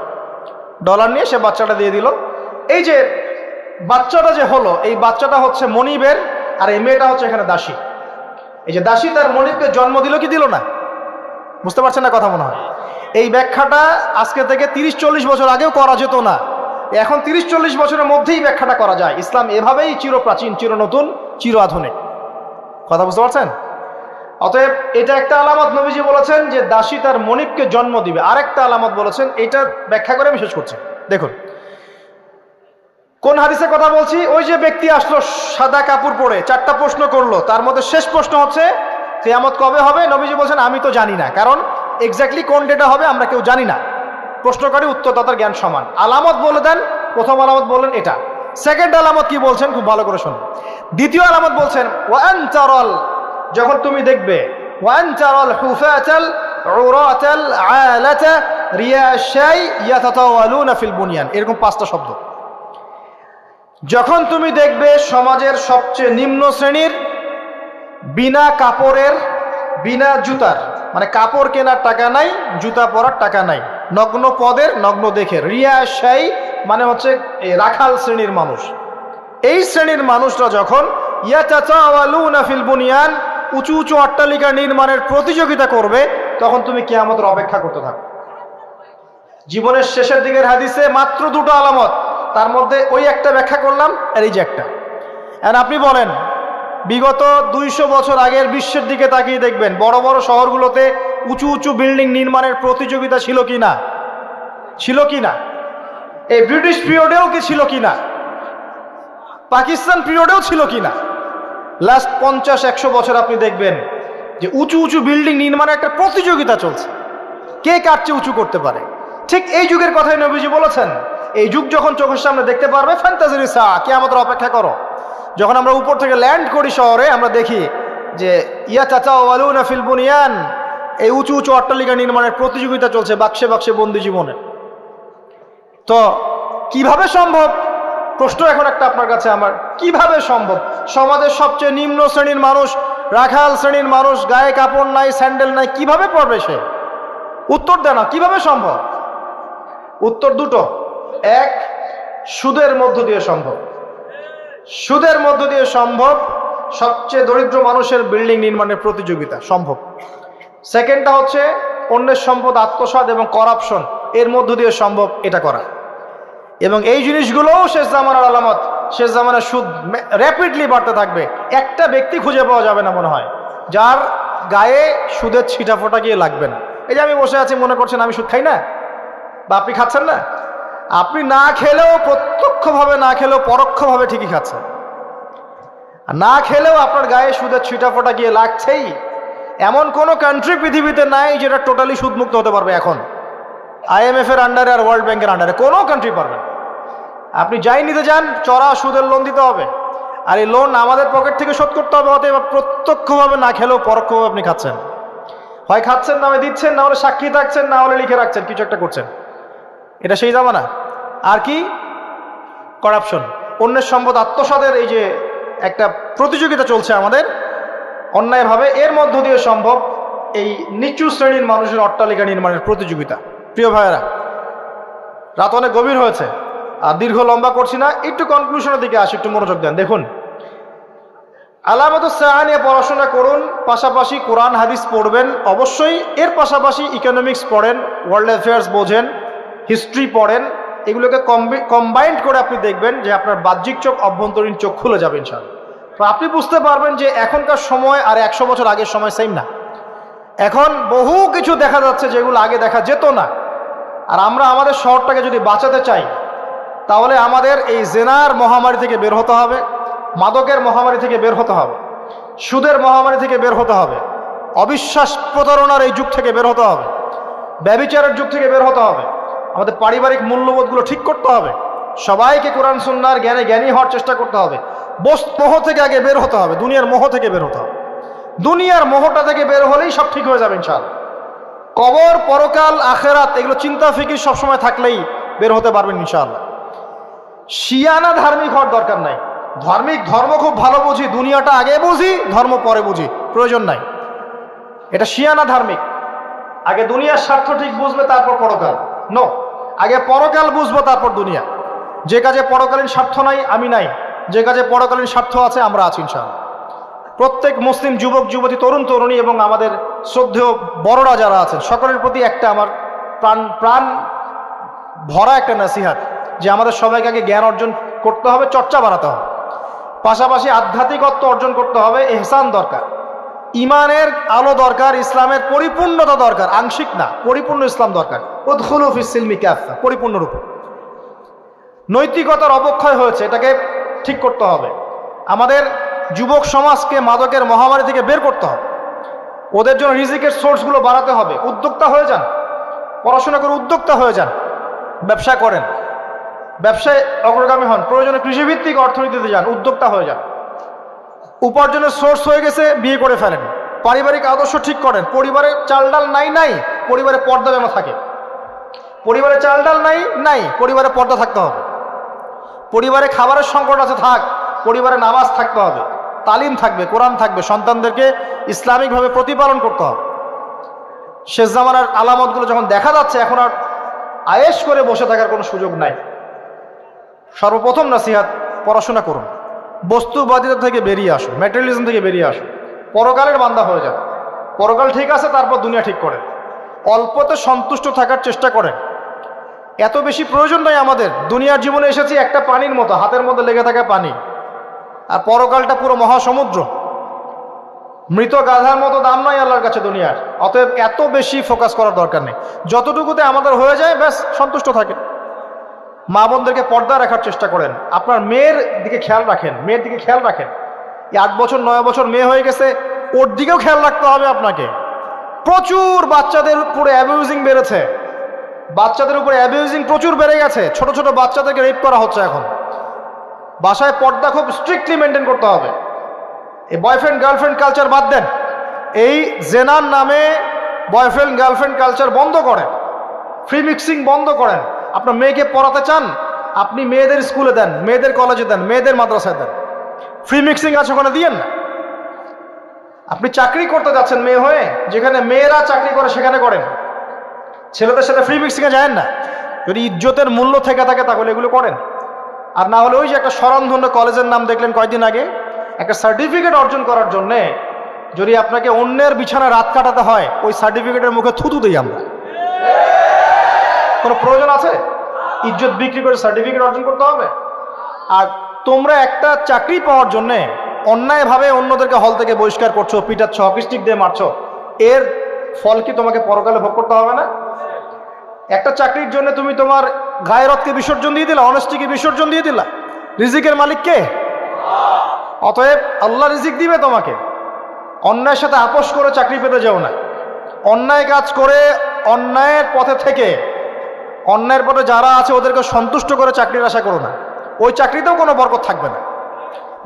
ডলার নিয়ে সে বাচ্চাটা দিয়ে দিল। এই যে বাচ্চাটা যে হলো, এই বাচ্চাটা হচ্ছে মনিবের, আর এই মেয়েটা হচ্ছে এখানে দাসী। এই যে দাসী তার মনিবকে জন্ম দিল কি দিল না? বুঝতে পারছেন না কথা মনে হয়? এই ব্যাখ্যাটা আজকে থেকে 30-40 বছর আগেও করা যেত না, এখন 30-40 বছরের মধ্যেই ব্যাখ্যাটা করা যায়। ইসলাম এভাবেই চিরপ্রাচীন, চির নতুন, চির আধুনিক। কথা বুঝতে পারছেন? অতএব এটা একটা আলামত নবীজি বলেছেন যে দাসী তার মনিবকে জন্ম দিবে। আরেকটা আলামত বলেছেন, এটা ব্যাখ্যা করে আমি শেষ করছি। দেখুন কোন হাদিসের কথা বলছি। ওই যে ব্যক্তি আসলো সাদা কাপড় পরে, 4টা প্রশ্ন করলো, তার মধ্যে শেষ প্রশ্ন হচ্ছে কিয়ামত কবে হবে? নবীজি বলছেন আমি তো জানি না, কারণ এক্স্যাক্টলি কোন ডেটা হবে আমরা কেউ জানি না। প্রশ্নকারী উত্তরদাতার জ্ঞান সমান। আলামত বলে দেন, প্রথম আলামত বললেন এটা। সেকেন্ড আলামত কি বলছেন, খুব ভালো করে শুনুন। দ্বিতীয় আলামত বলছেন ওয়ান তারাল, যখন তুমি দেখবে, ওয়ান তারাল হুফাতাল উরাতাল আলাতা রিয়াশাই ইয়াতাতাওয়ালুনা ফিল বুনিয়ান, এরকম 5টা শব্দ। যখন তুমি দেখবে সমাজের সবচেয়ে নিম্ন শ্রেণীর, বিনা কাপড়ের, বিনা জুতার, মানে কাপড় কেনার টাকা নাই, জুতা পরার টাকা নাই, নগ্ন পদের নগ্ন দেখে। রিয়াশাই মানে হচ্ছে এই রাখাল শ্রেণীর মানুষ। এই শ্রেণীর মানুষরা যখন ইয়াতাতাওয়ালুনা ফিল বুনিয়ান, উঁচু উঁচু অট্টালিকা নির্মাণের প্রতিযোগিতা করবে, তখন তুমি কিয়ামতের অপেক্ষা করতে থাকো। জীবনের শেষের দিকের হাদিসে মাত্র দুটো আলামত, তার মধ্যে ওই একটা ব্যাখ্যা করলাম, আর এই যে একটা। আর আপনি বলেন, বিগত 200 বছর আগের বিশ্বের দিকে তাকিয়ে দেখবেন, বড় বড় শহরগুলোতে উঁচু উঁচু বিল্ডিং নির্মাণের প্রতিযোগিতা ছিল কি না? ছিল কি না? এই ব্রিটিশ পিরিয়ডেও কি ছিল কি না? পাকিস্তান পিরিয়ডেও ছিল কি না? লাস্ট 50-100 বছর আপনি দেখবেন যে উঁচু উঁচু বিল্ডিং নির্মাণের একটা প্রতিযোগিতা চলছে, কে কার চেয়ে উঁচু করতে পারে। ঠিক এই যুগের কথাই নবীজি বলেছেন, এই যুগ যখন চোখের সামনে দেখতে পারবে, ফ্যান্টাসির সা, কিয়ামতের অপেক্ষা করো। যখন আমরা উপর থেকে ল্যান্ড করি শহরে, আমরা দেখি যে ইয়াতাতাওয়ালুনা ফিল বুনিয়ান, এই উঁচু উঁচু অট্টালিকা নির্মাণের প্রতিযোগিতা চলছে বাক্সে বাক্সে বন্দি জীবনে। তো কিভাবে সম্ভব? প্রশ্ন এখন একটা আপনার কাছে আমার, কিভাবে সম্ভব? সমাজের সবচেয়ে নিম্ন শ্রেণীর মানুষ, রাখাল শ্রেণীর মানুষ, গায়ে কাপড় নাই, স্যান্ডেল নাই, কিভাবে পড়বে সে? উত্তর দেয় না, কিভাবে সম্ভব? উত্তর দুটো। এক, সুদের মধ্য দিয়ে সম্ভব। সুদের মধ্য দিয়ে সম্ভব সবচেয়ে দরিদ্র মানুষের বিল্ডিং নির্মাণের প্রতিযোগিতা সম্ভব। সেকেন্ডটা হচ্ছে অন্যের সম্পদ আত্মসাৎ এবং করাপশন, এর মধ্য দিয়ে সম্ভব এটা করা। এবং এই জিনিসগুলোও শেষ জামানার আলামত। শেষ জামানার সুদ র্যাপিডলি বাড়তে থাকবে। একটা ব্যক্তি খুঁজে পাওয়া যাবে না মনে হয় যার গায়ে সুদের ছিটা ফোটা গিয়ে লাগবে না। এই যে আমি বসে আছি, মনে করছেন আমি সুদ খাই না, বা আপনি খাচ্ছেন না? আপনি না খেলেও, প্রত্যক্ষভাবে না খেলেও পরোক্ষভাবে ঠিকই খাচ্ছেন। আর না খেলেও আপনার গায়ে সুদের ছিটা ফোটা গিয়ে লাগছেই। এমন কোনো কান্ট্রি পৃথিবীতে নাই যেটা টোটালি সুদমুক্ত হতে পারবে এখন। IMF এর আন্ডারে আর ওয়ার্ল্ড ব্যাংকের আন্ডারে কোনো কান্ট্রি পারবে না। আপনি যাই নিতে যান, চড়া সুদের লোন দিতে হবে, আর এই লোন আমাদের পকেট থেকে শোধ করতে হবে। অতএব প্রত্যক্ষভাবে না খেলেও পরোক্ষভাবে আপনি খাচ্ছেন। হয় খাচ্ছেন, না হয় দিচ্ছেন, না হলে সাক্ষী থাকছেন, না হলে লিখে রাখছেন, কিছু একটা করছেন। এটা সেই জামানা। আর কি? করাপশন, অন্যের সম্পদ আত্মসাতের এই যে একটা প্রতিযোগিতা চলছে আমাদের অন্যায়ভাবে, এর মধ্য দিয়ে সম্ভব এই নিচু শ্রেণীর মানুষের অট্টালিকা নির্মাণের প্রতিযোগিতা। প্রিয় ভাইয়েরা, রাত অনেক গভীর হয়েছে, আর দীর্ঘ লম্বা করছি না, একটু কনক্লুশনের দিকে আসি, একটু মনোযোগ দেন। দেখুন, আলামাতুস সাআ নিয়ে পড়াশোনা করুন, পাশাপাশি কোরআন হাদিস পড়বেন অবশ্যই, এর পাশাপাশি ইকোনমিক্স পড়েন, ওয়ার্ল্ড অ্যাফেয়ার্স বোঝেন, হিস্ট্রি পড়েন। এগুলোকে কম্বাইন্ড করে আপনি দেখবেন যে আপনার বাহ্যিক চোখ, অভ্যন্তরীণ চোখ খুলে যাবে ইনশাআল্লাহ। তো আপনি বুঝতে পারবেন যে এখনকার সময় আর 100 বছর আগের সময় সেম না। এখন বহু কিছু দেখা যাচ্ছে যেগুলো আগে দেখা যেত না। আর আমরা আমাদের শহরটাকে যদি বাঁচাতে চাই, তাহলে আমাদের এই জেনার মহামারী থেকে বের হতে হবে, মাদকের মহামারী থেকে বের হতে হবে, সুদের মহামারী থেকে বের হতে হবে, অবিশ্বাস প্রতারণার এই যুগ থেকে বের হতে হবে, ব্যভিচারের যুগ থেকে বের হতে হবে। আমাদের পারিবারিক মূল্যবোধগুলো ঠিক করতে হবে, সবাইকে কোরআন সুন্নাহর জ্ঞানে জ্ঞানী হওয়ার চেষ্টা করতে হবে। মোহ থেকে আগে বের হতে হবে, দুনিয়ার মোহ থেকে বের হতে হবে। দুনিয়ার মোহটা থেকে বের হলেই সব ঠিক হয়ে যাবে ইনশাআল্লাহ। কবর, পরকাল, আখেরাত, এগুলো চিন্তা ফিকির সবসময় থাকলেই বের হতে পারবেন ইনশাআল্লাহ। শিয়ানা ধার্মিক হওয়ার দরকার নাই। ধর্ম খুব ভালো বুঝি, দুনিয়াটা আগে বুঝি, ধর্ম পরে বুঝি, প্রয়োজন নাই। এটা শিয়ানা ধার্মিক। আগে দুনিয়ার স্বার্থ ঠিক বুঝবে, তারপর পরকাল। নো, আগে পরকাল বুঝবো, তারপর দুনিয়া। যে কাজে পরকালীন স্বার্থ নাই, আমি নাই। যে কাজে পরকালীন স্বার্থ আছে, আমরা আছি ইনশাআল্লাহ। প্রত্যেক মুসলিম যুবক যুবতী, তরুণ তরুণী এবং আমাদের শ্রদ্ধেয় বড়রা যারা আছেন, সকলের প্রতি একটা আমার প্রাণ ভরা একটা নসিহাত, যে আমাদের সবাইকে আগে জ্ঞান অর্জন করতে হবে, চর্চা বাড়াতে হবে, পাশাপাশি আধ্যাত্মিকত্ব অর্জন করতে হবে। ইহসান দরকার, ইমানের আলো দরকার, ইসলামের পরিপূর্ণতা দরকার, আংশিক না, পরিপূর্ণ ইসলাম দরকার। উদখুলু ফিস সিলমি কাফা, পরিপূর্ণরূপে। নৈতিকতার অবক্ষয় হয়েছে, এটাকে ঠিক করতে হবে। আমাদের যুবক সমাজকে মাদকের মহামারী থেকে বের করতে হবে, ওদের জন্য রিজিকের সোর্সগুলো বাড়াতে হবে। উদ্যোক্তা হয়ে যান, পড়াশোনা করে উদ্যোক্তা হয়ে যান, ব্যবসা করেন, ব্যবসায় অগ্রগামী হন, প্রয়োজনে কৃষিভিত্তিক অর্থনীতিতে যান, উদ্যোক্তা হয়ে যান। উপার্জনের সোর্স হয়ে গেছে, বিয়ে করে ফেলেন, পারিবারিক আদর্শ ঠিক করেন। পরিবারে চাল ডাল নাই, পরিবারে পর্দা যেন থাকে। পরিবারে চাল ডাল নাই, পরিবারে পর্দা থাকতে হবে। পরিবারে খাবারের সংকট আছে, থাক, পরিবারে নামাজ থাকতে হবে, তালিম থাকবে, কোরআন থাকবে, সন্তানদেরকে ইসলামিকভাবে প্রতিপালন করতে হবে। শেষ জামানার আলামতগুলো যখন দেখা যাচ্ছে, এখন আর আয়েশ করে বসে থাকার কোনো সুযোগ নাই। সর্বপ্রথম নসিহত, পড়াশোনা করুন, বস্তুবাদিতা থেকে বেরিয়ে আসুন, ম্যাটেরিয়ালিজম থেকে বেরিয়ে আসুন, পরকালের বান্দা হয়ে যান। পরকাল ঠিক আছে, তারপর দুনিয়া ঠিক করেন। অল্পতে সন্তুষ্ট থাকার চেষ্টা করেন। এত বেশি প্রয়োজন নয় আমাদের। দুনিয়ার জীবনে এসেছি একটা পানির মতো, হাতের মধ্যে লেগে থাকা পানি, আর পরকালটা পুরো মহাসমুদ্র। মৃত গাধার মতো দাম নয় আল্লাহর কাছে দুনিয়ার। অতএব এত বেশি ফোকাস করার দরকার নেই। যতটুকুতে আমাদের হয়ে যায় ব্যাস সন্তুষ্ট থাকেন। মা বোনদেরকে পর্দা রাখার চেষ্টা করেন। আপনার মেয়ের দিকে খেয়াল রাখেন, মেয়ের দিকে খেয়াল রাখেন। এই 8 বছর 9 বছর মেয়ে হয়ে গেছে, ওর দিকেও খেয়াল রাখতে হবে আপনাকে। প্রচুর বাচ্চাদের উপরে অ্যাবিউজিং বেড়েছে, বাচ্চাদের উপরে অ্যাবিউজিং প্রচুর বেড়ে গেছে। ছোট ছোট বাচ্চাদেরকে রেপ করা হচ্ছে এখন। বাসায় পর্দা খুব স্ট্রিক্টলি মেনটেন করতে হবে। এই বয়ফ্রেন্ড গার্লফ্রেন্ড কালচার বাদ দেন। এই জেনার নামে বয়ফ্রেন্ড গার্লফ্রেন্ড কালচার বন্ধ করেন, ফ্রি মিক্সিং বন্ধ করেন। আপনার মেয়েকে পড়াতে চান, আপনি মেয়েদের স্কুলে দেন, মেয়েদের কলেজে দেন, মেয়েদের মাদ্রাসায় দেন। ফ্রি মিক্সিং আছে ওখানে দিয়েন না। আপনি চাকরি করতে যাচ্ছেন মেয়ে হয়ে, যেখানে মেয়েরা চাকরি করে সেখানে করেন। ছেলেদের সাথে ফ্রি মিক্সিংয়ে যায় না। যদি ইজ্জতের মূল্য থেকে থাকে তাহলে এগুলো করেন। আর না হলে ওই যে একটা স্বনামধন্য কলেজের নাম দেখলেন কয়েকদিন আগে, একটা সার্টিফিকেট অর্জন করার জন্যে যদি আপনাকে অন্যের বিছানায় রাত কাটাতে হয়, ওই সার্টিফিকেটের মুখে থুতু দিই আমরা। কোনো প্রয়োজন আছে? ইজ্জত বিক্রি করে সার্টিফিকেট অর্জন করতে হবে? আর তোমরা একটা চাকরি পাওয়ার জন্যে অন্যায়ভাবে অন্যদেরকে হল থেকে বহিষ্কার করছো, পিটাচ্ছ, হকি স্টিক দিয়ে মারছো, এর ফল কি তোমাকে পরকালে ভোগ করতে হবে না? একটা চাকরির জন্য তুমি তোমার গায়রতকে বিসর্জন দিয়ে দিলা, অনেস্টিকে বিসর্জন দিয়ে দিলা। রিজিকের মালিক কে? অতএব আল্লাহ রিজিক দিবে তোমাকে। অন্যায়ের সাথে আপোষ করে চাকরি পেতে যাও না। অন্যায় কাজ করে অন্যায়ের পথে থেকে, অন্যায়ের পথে যারা আছে ওদেরকে সন্তুষ্ট করে চাকরির আশা করো না। ওই চাকরিতেও কোনো বরকত থাকবে না।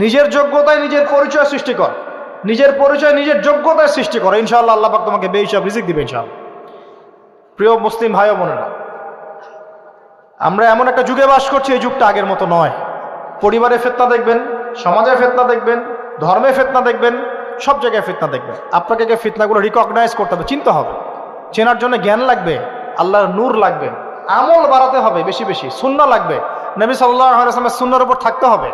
নিজের যোগ্যতায় নিজের পরিচয় সৃষ্টি কর, নিজের পরিচয় নিজের যোগ্যতায় সৃষ্টি করো। ইনশাআল্লাহ আল্লাহ পাক তোমাকে বেহিসাব রিজিক দিবে ইনশাআল্লাহ। প্রিয় মুসলিম ভাই ও বোনেরা, আমরা এমন একটা যুগে বাস করছি, এই যুগটা আগের মতো নয়। পরিবারে ফিতনা দেখবেন, সমাজে ফিতনা দেখবেন, ধর্মে ফিতনা দেখবেন, সব জায়গায় ফিতনা দেখবেন। আপনাকে ফিতনাগুলো রিকগনাইজ করতে হবে, চিনতে হবে। চেনার জন্য জ্ঞান লাগবে, আল্লাহর নূর লাগবে, আমল বাড়াতে হবে, বেশি বেশি সুন্নাহ লাগবে, নবী সাল্লাল্লাহু আলাইহি ওয়াসাল্লামের সুন্নাহর উপর থাকতে হবে,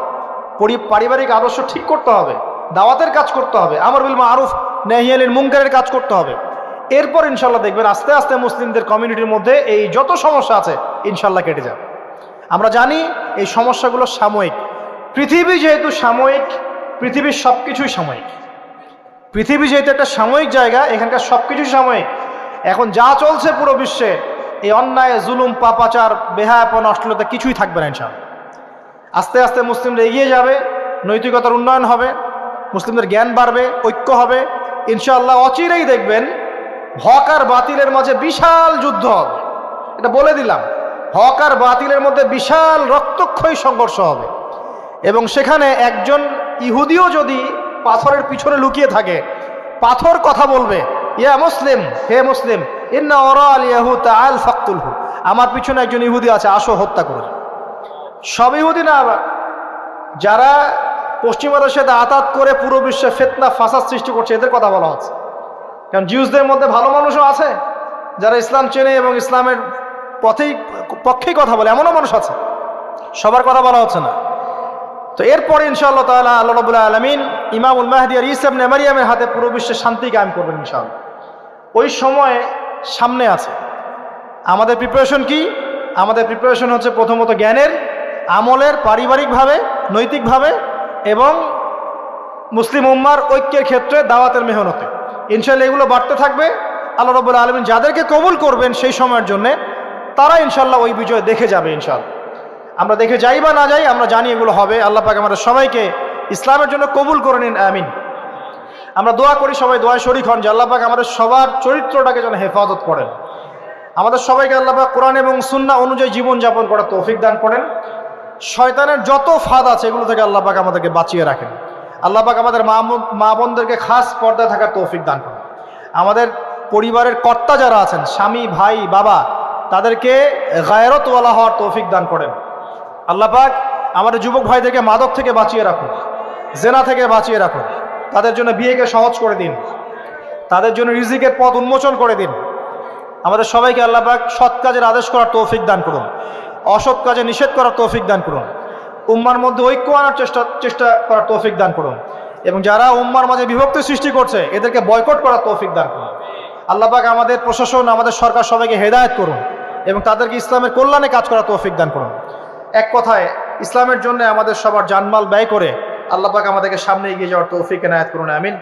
পারিবারিক আদর্শ ঠিক করতে হবে, দাওয়াতের কাজ করতে হবে, আমর বিল মারুফ নাহি আনিল মুনকারের কাজ করতে হবে। এরপর ইনশাল্লাহ দেখবেন আস্তে আস্তে মুসলিমদের কমিউনিটির মধ্যে এই যত সমস্যা আছে ইনশাল্লাহ কেটে যাবে। আমরা জানি এই সমস্যাগুলো সাময়িক। পৃথিবী যেহেতু সাময়িক, পৃথিবীর সব কিছুই সাময়িক। পৃথিবী যেহেতু একটা সাময়িক জায়গা, এখানকার সব কিছুই সাময়িক। এখন যা চলছে পুরো বিশ্বে, এই অন্যায়, জুলুম, পাপাচার, বেহায়াপনা, অশ্লীলতা কিছুই থাকবে না ইনশাআল্লাহ। আস্তে আস্তে মুসলিমরা এগিয়ে যাবে, নৈতিকতার উন্নয়ন হবে, মুসলিমদের জ্ঞান বাড়বে, ঐক্য হবে ইনশাআল্লাহ। অচিরেই দেখবেন হক আর বাতিলের মাঝে বিশাল যুদ্ধ হবে। এটা বলে দিলাম, হক আর বাতিলের মধ্যে বিশাল রক্তক্ষয়ী সংঘর্ষ হবে। এবং সেখানে একজন ইহুদিও যদি পাথরের পিছনে লুকিয়ে থাকে, পাথর কথা বলবে, ইয়া মুসলিম, হে মুসলিম, ইন্না ওরা আল ইয়াহু তাআল ফাকতুলহু, আমার পিছনে একজন ইহুদি আছে, আসো হত্যা করো। সব ইহুদি না, আবার যারা পশ্চিমাদের সাথে আতাত করে পুরো বিশ্বে ফিতনা ফাসাদ সৃষ্টি করছে, এদের কথা বলা হচ্ছে। কারণ জিউসদের মধ্যে ভালো মানুষও আছে যারা ইসলাম চেনে এবং ইসলামের পক্ষেই কথা বলে, এমনও মানুষ আছে। সবার কথা বলা হচ্ছে না। তো এরপরে ইনশাআল্লাহ তাআলা আল্লাহ রাব্বুল আলামিন ইমামুল মাহদি আর ঈসা ইবনে মারইয়ামের হাতে পুরো বিশ্বে শান্তি কায়েম করবেন ইনশাআল্লাহ। ওই সময় সামনে আছে। আমাদের প্রিপারেশন কি? আমাদের প্রিপারেশন হচ্ছে প্রথমত জ্ঞানের, আমলের, পারিবারিকভাবে, নৈতিকভাবে এবং মুসলিম উম্মার ঐক্যের ক্ষেত্রে দাওয়াতের মেহনতে। ইনশাআল্লাহ এগুলো বাড়তে থাকবে। আল্লাহ রাব্বুল আলামিন যাদেরকে কবুল করবেন সেই সময়ের জন্যে, তারা ইনশাআল্লাহ ওই বিজয় দেখে যাবে ইনশাআল্লাহ। আমরা দেখে যাই বা না যাই, আমরা জানি এগুলো হবে। আল্লাহ পাক আমাদের সবাইকে ইসলামের জন্য কবুল করে নিন, আমিন। আমরা দোয়া করি, সবাই দোয়ায় শরীক হন যে আল্লাহ পাক আমাদের সবার চরিত্রটাকে যেন হেফাজত করেন। আমাদের সবাইকে আল্লাহ পাক কোরআন এবং সুন্নাহ অনুযায়ী জীবনযাপন করার তৌফিক দান করেন। শয়তানের যত ফাঁদ আছে এগুলো থেকে আল্লাহ পাক আমাদেরকে বাঁচিয়ে রাখেন। আল্লাহ পাক আমাদের মা বোনদেরকে খাস পর্দা থাকার তৌফিক দান করেন। আমাদের পরিবারের কর্তা যারা আছেন, স্বামী, ভাই, বাবা, তাদেরকে গায়রতওয়ালা হওয়ার তৌফিক দান করেন। আল্লাহ পাক আমাদের যুবক ভাইদেরকে মাদক থেকে বাঁচিয়ে রাখুন, জেনা থেকে বাঁচিয়ে রাখুন। তাদের জন্য বিয়েকে সহজ করে দিন, তাদের জন্য রিজিকের পথ উন্মোচন করে দিন। আমাদের সবাইকে আল্লাহ পাক সৎ কাজের আদেশ করার তৌফিক দান করুন, অসৎ কাজে নিষেধ করার তৌফিক দান করুন, উম্মার মধ্যে ঐক্য আনার চেষ্টা করার তৌফিক দান করুন, এবং যারা উম্মার মাঝে বিভক্তি সৃষ্টি করছে এদেরকে বয়কট করার তৌফিক দান করুন। আল্লাহ পাক আমাদের প্রশাসন, আমাদের সরকার সবাইকে হেদায়েত করুন এবং তাদেরকে ইসলামের কল্যাণে কাজ করার তৌফিক দান করুন। এক কথায় ইসলামের জন্য আমাদের সবার জানমাল ব্যয় করে আল্লাহ পাক আমাদেরকে সামনে এগিয়ে যাওয়ার তৌফিক এনায়েত করুন। আমিন।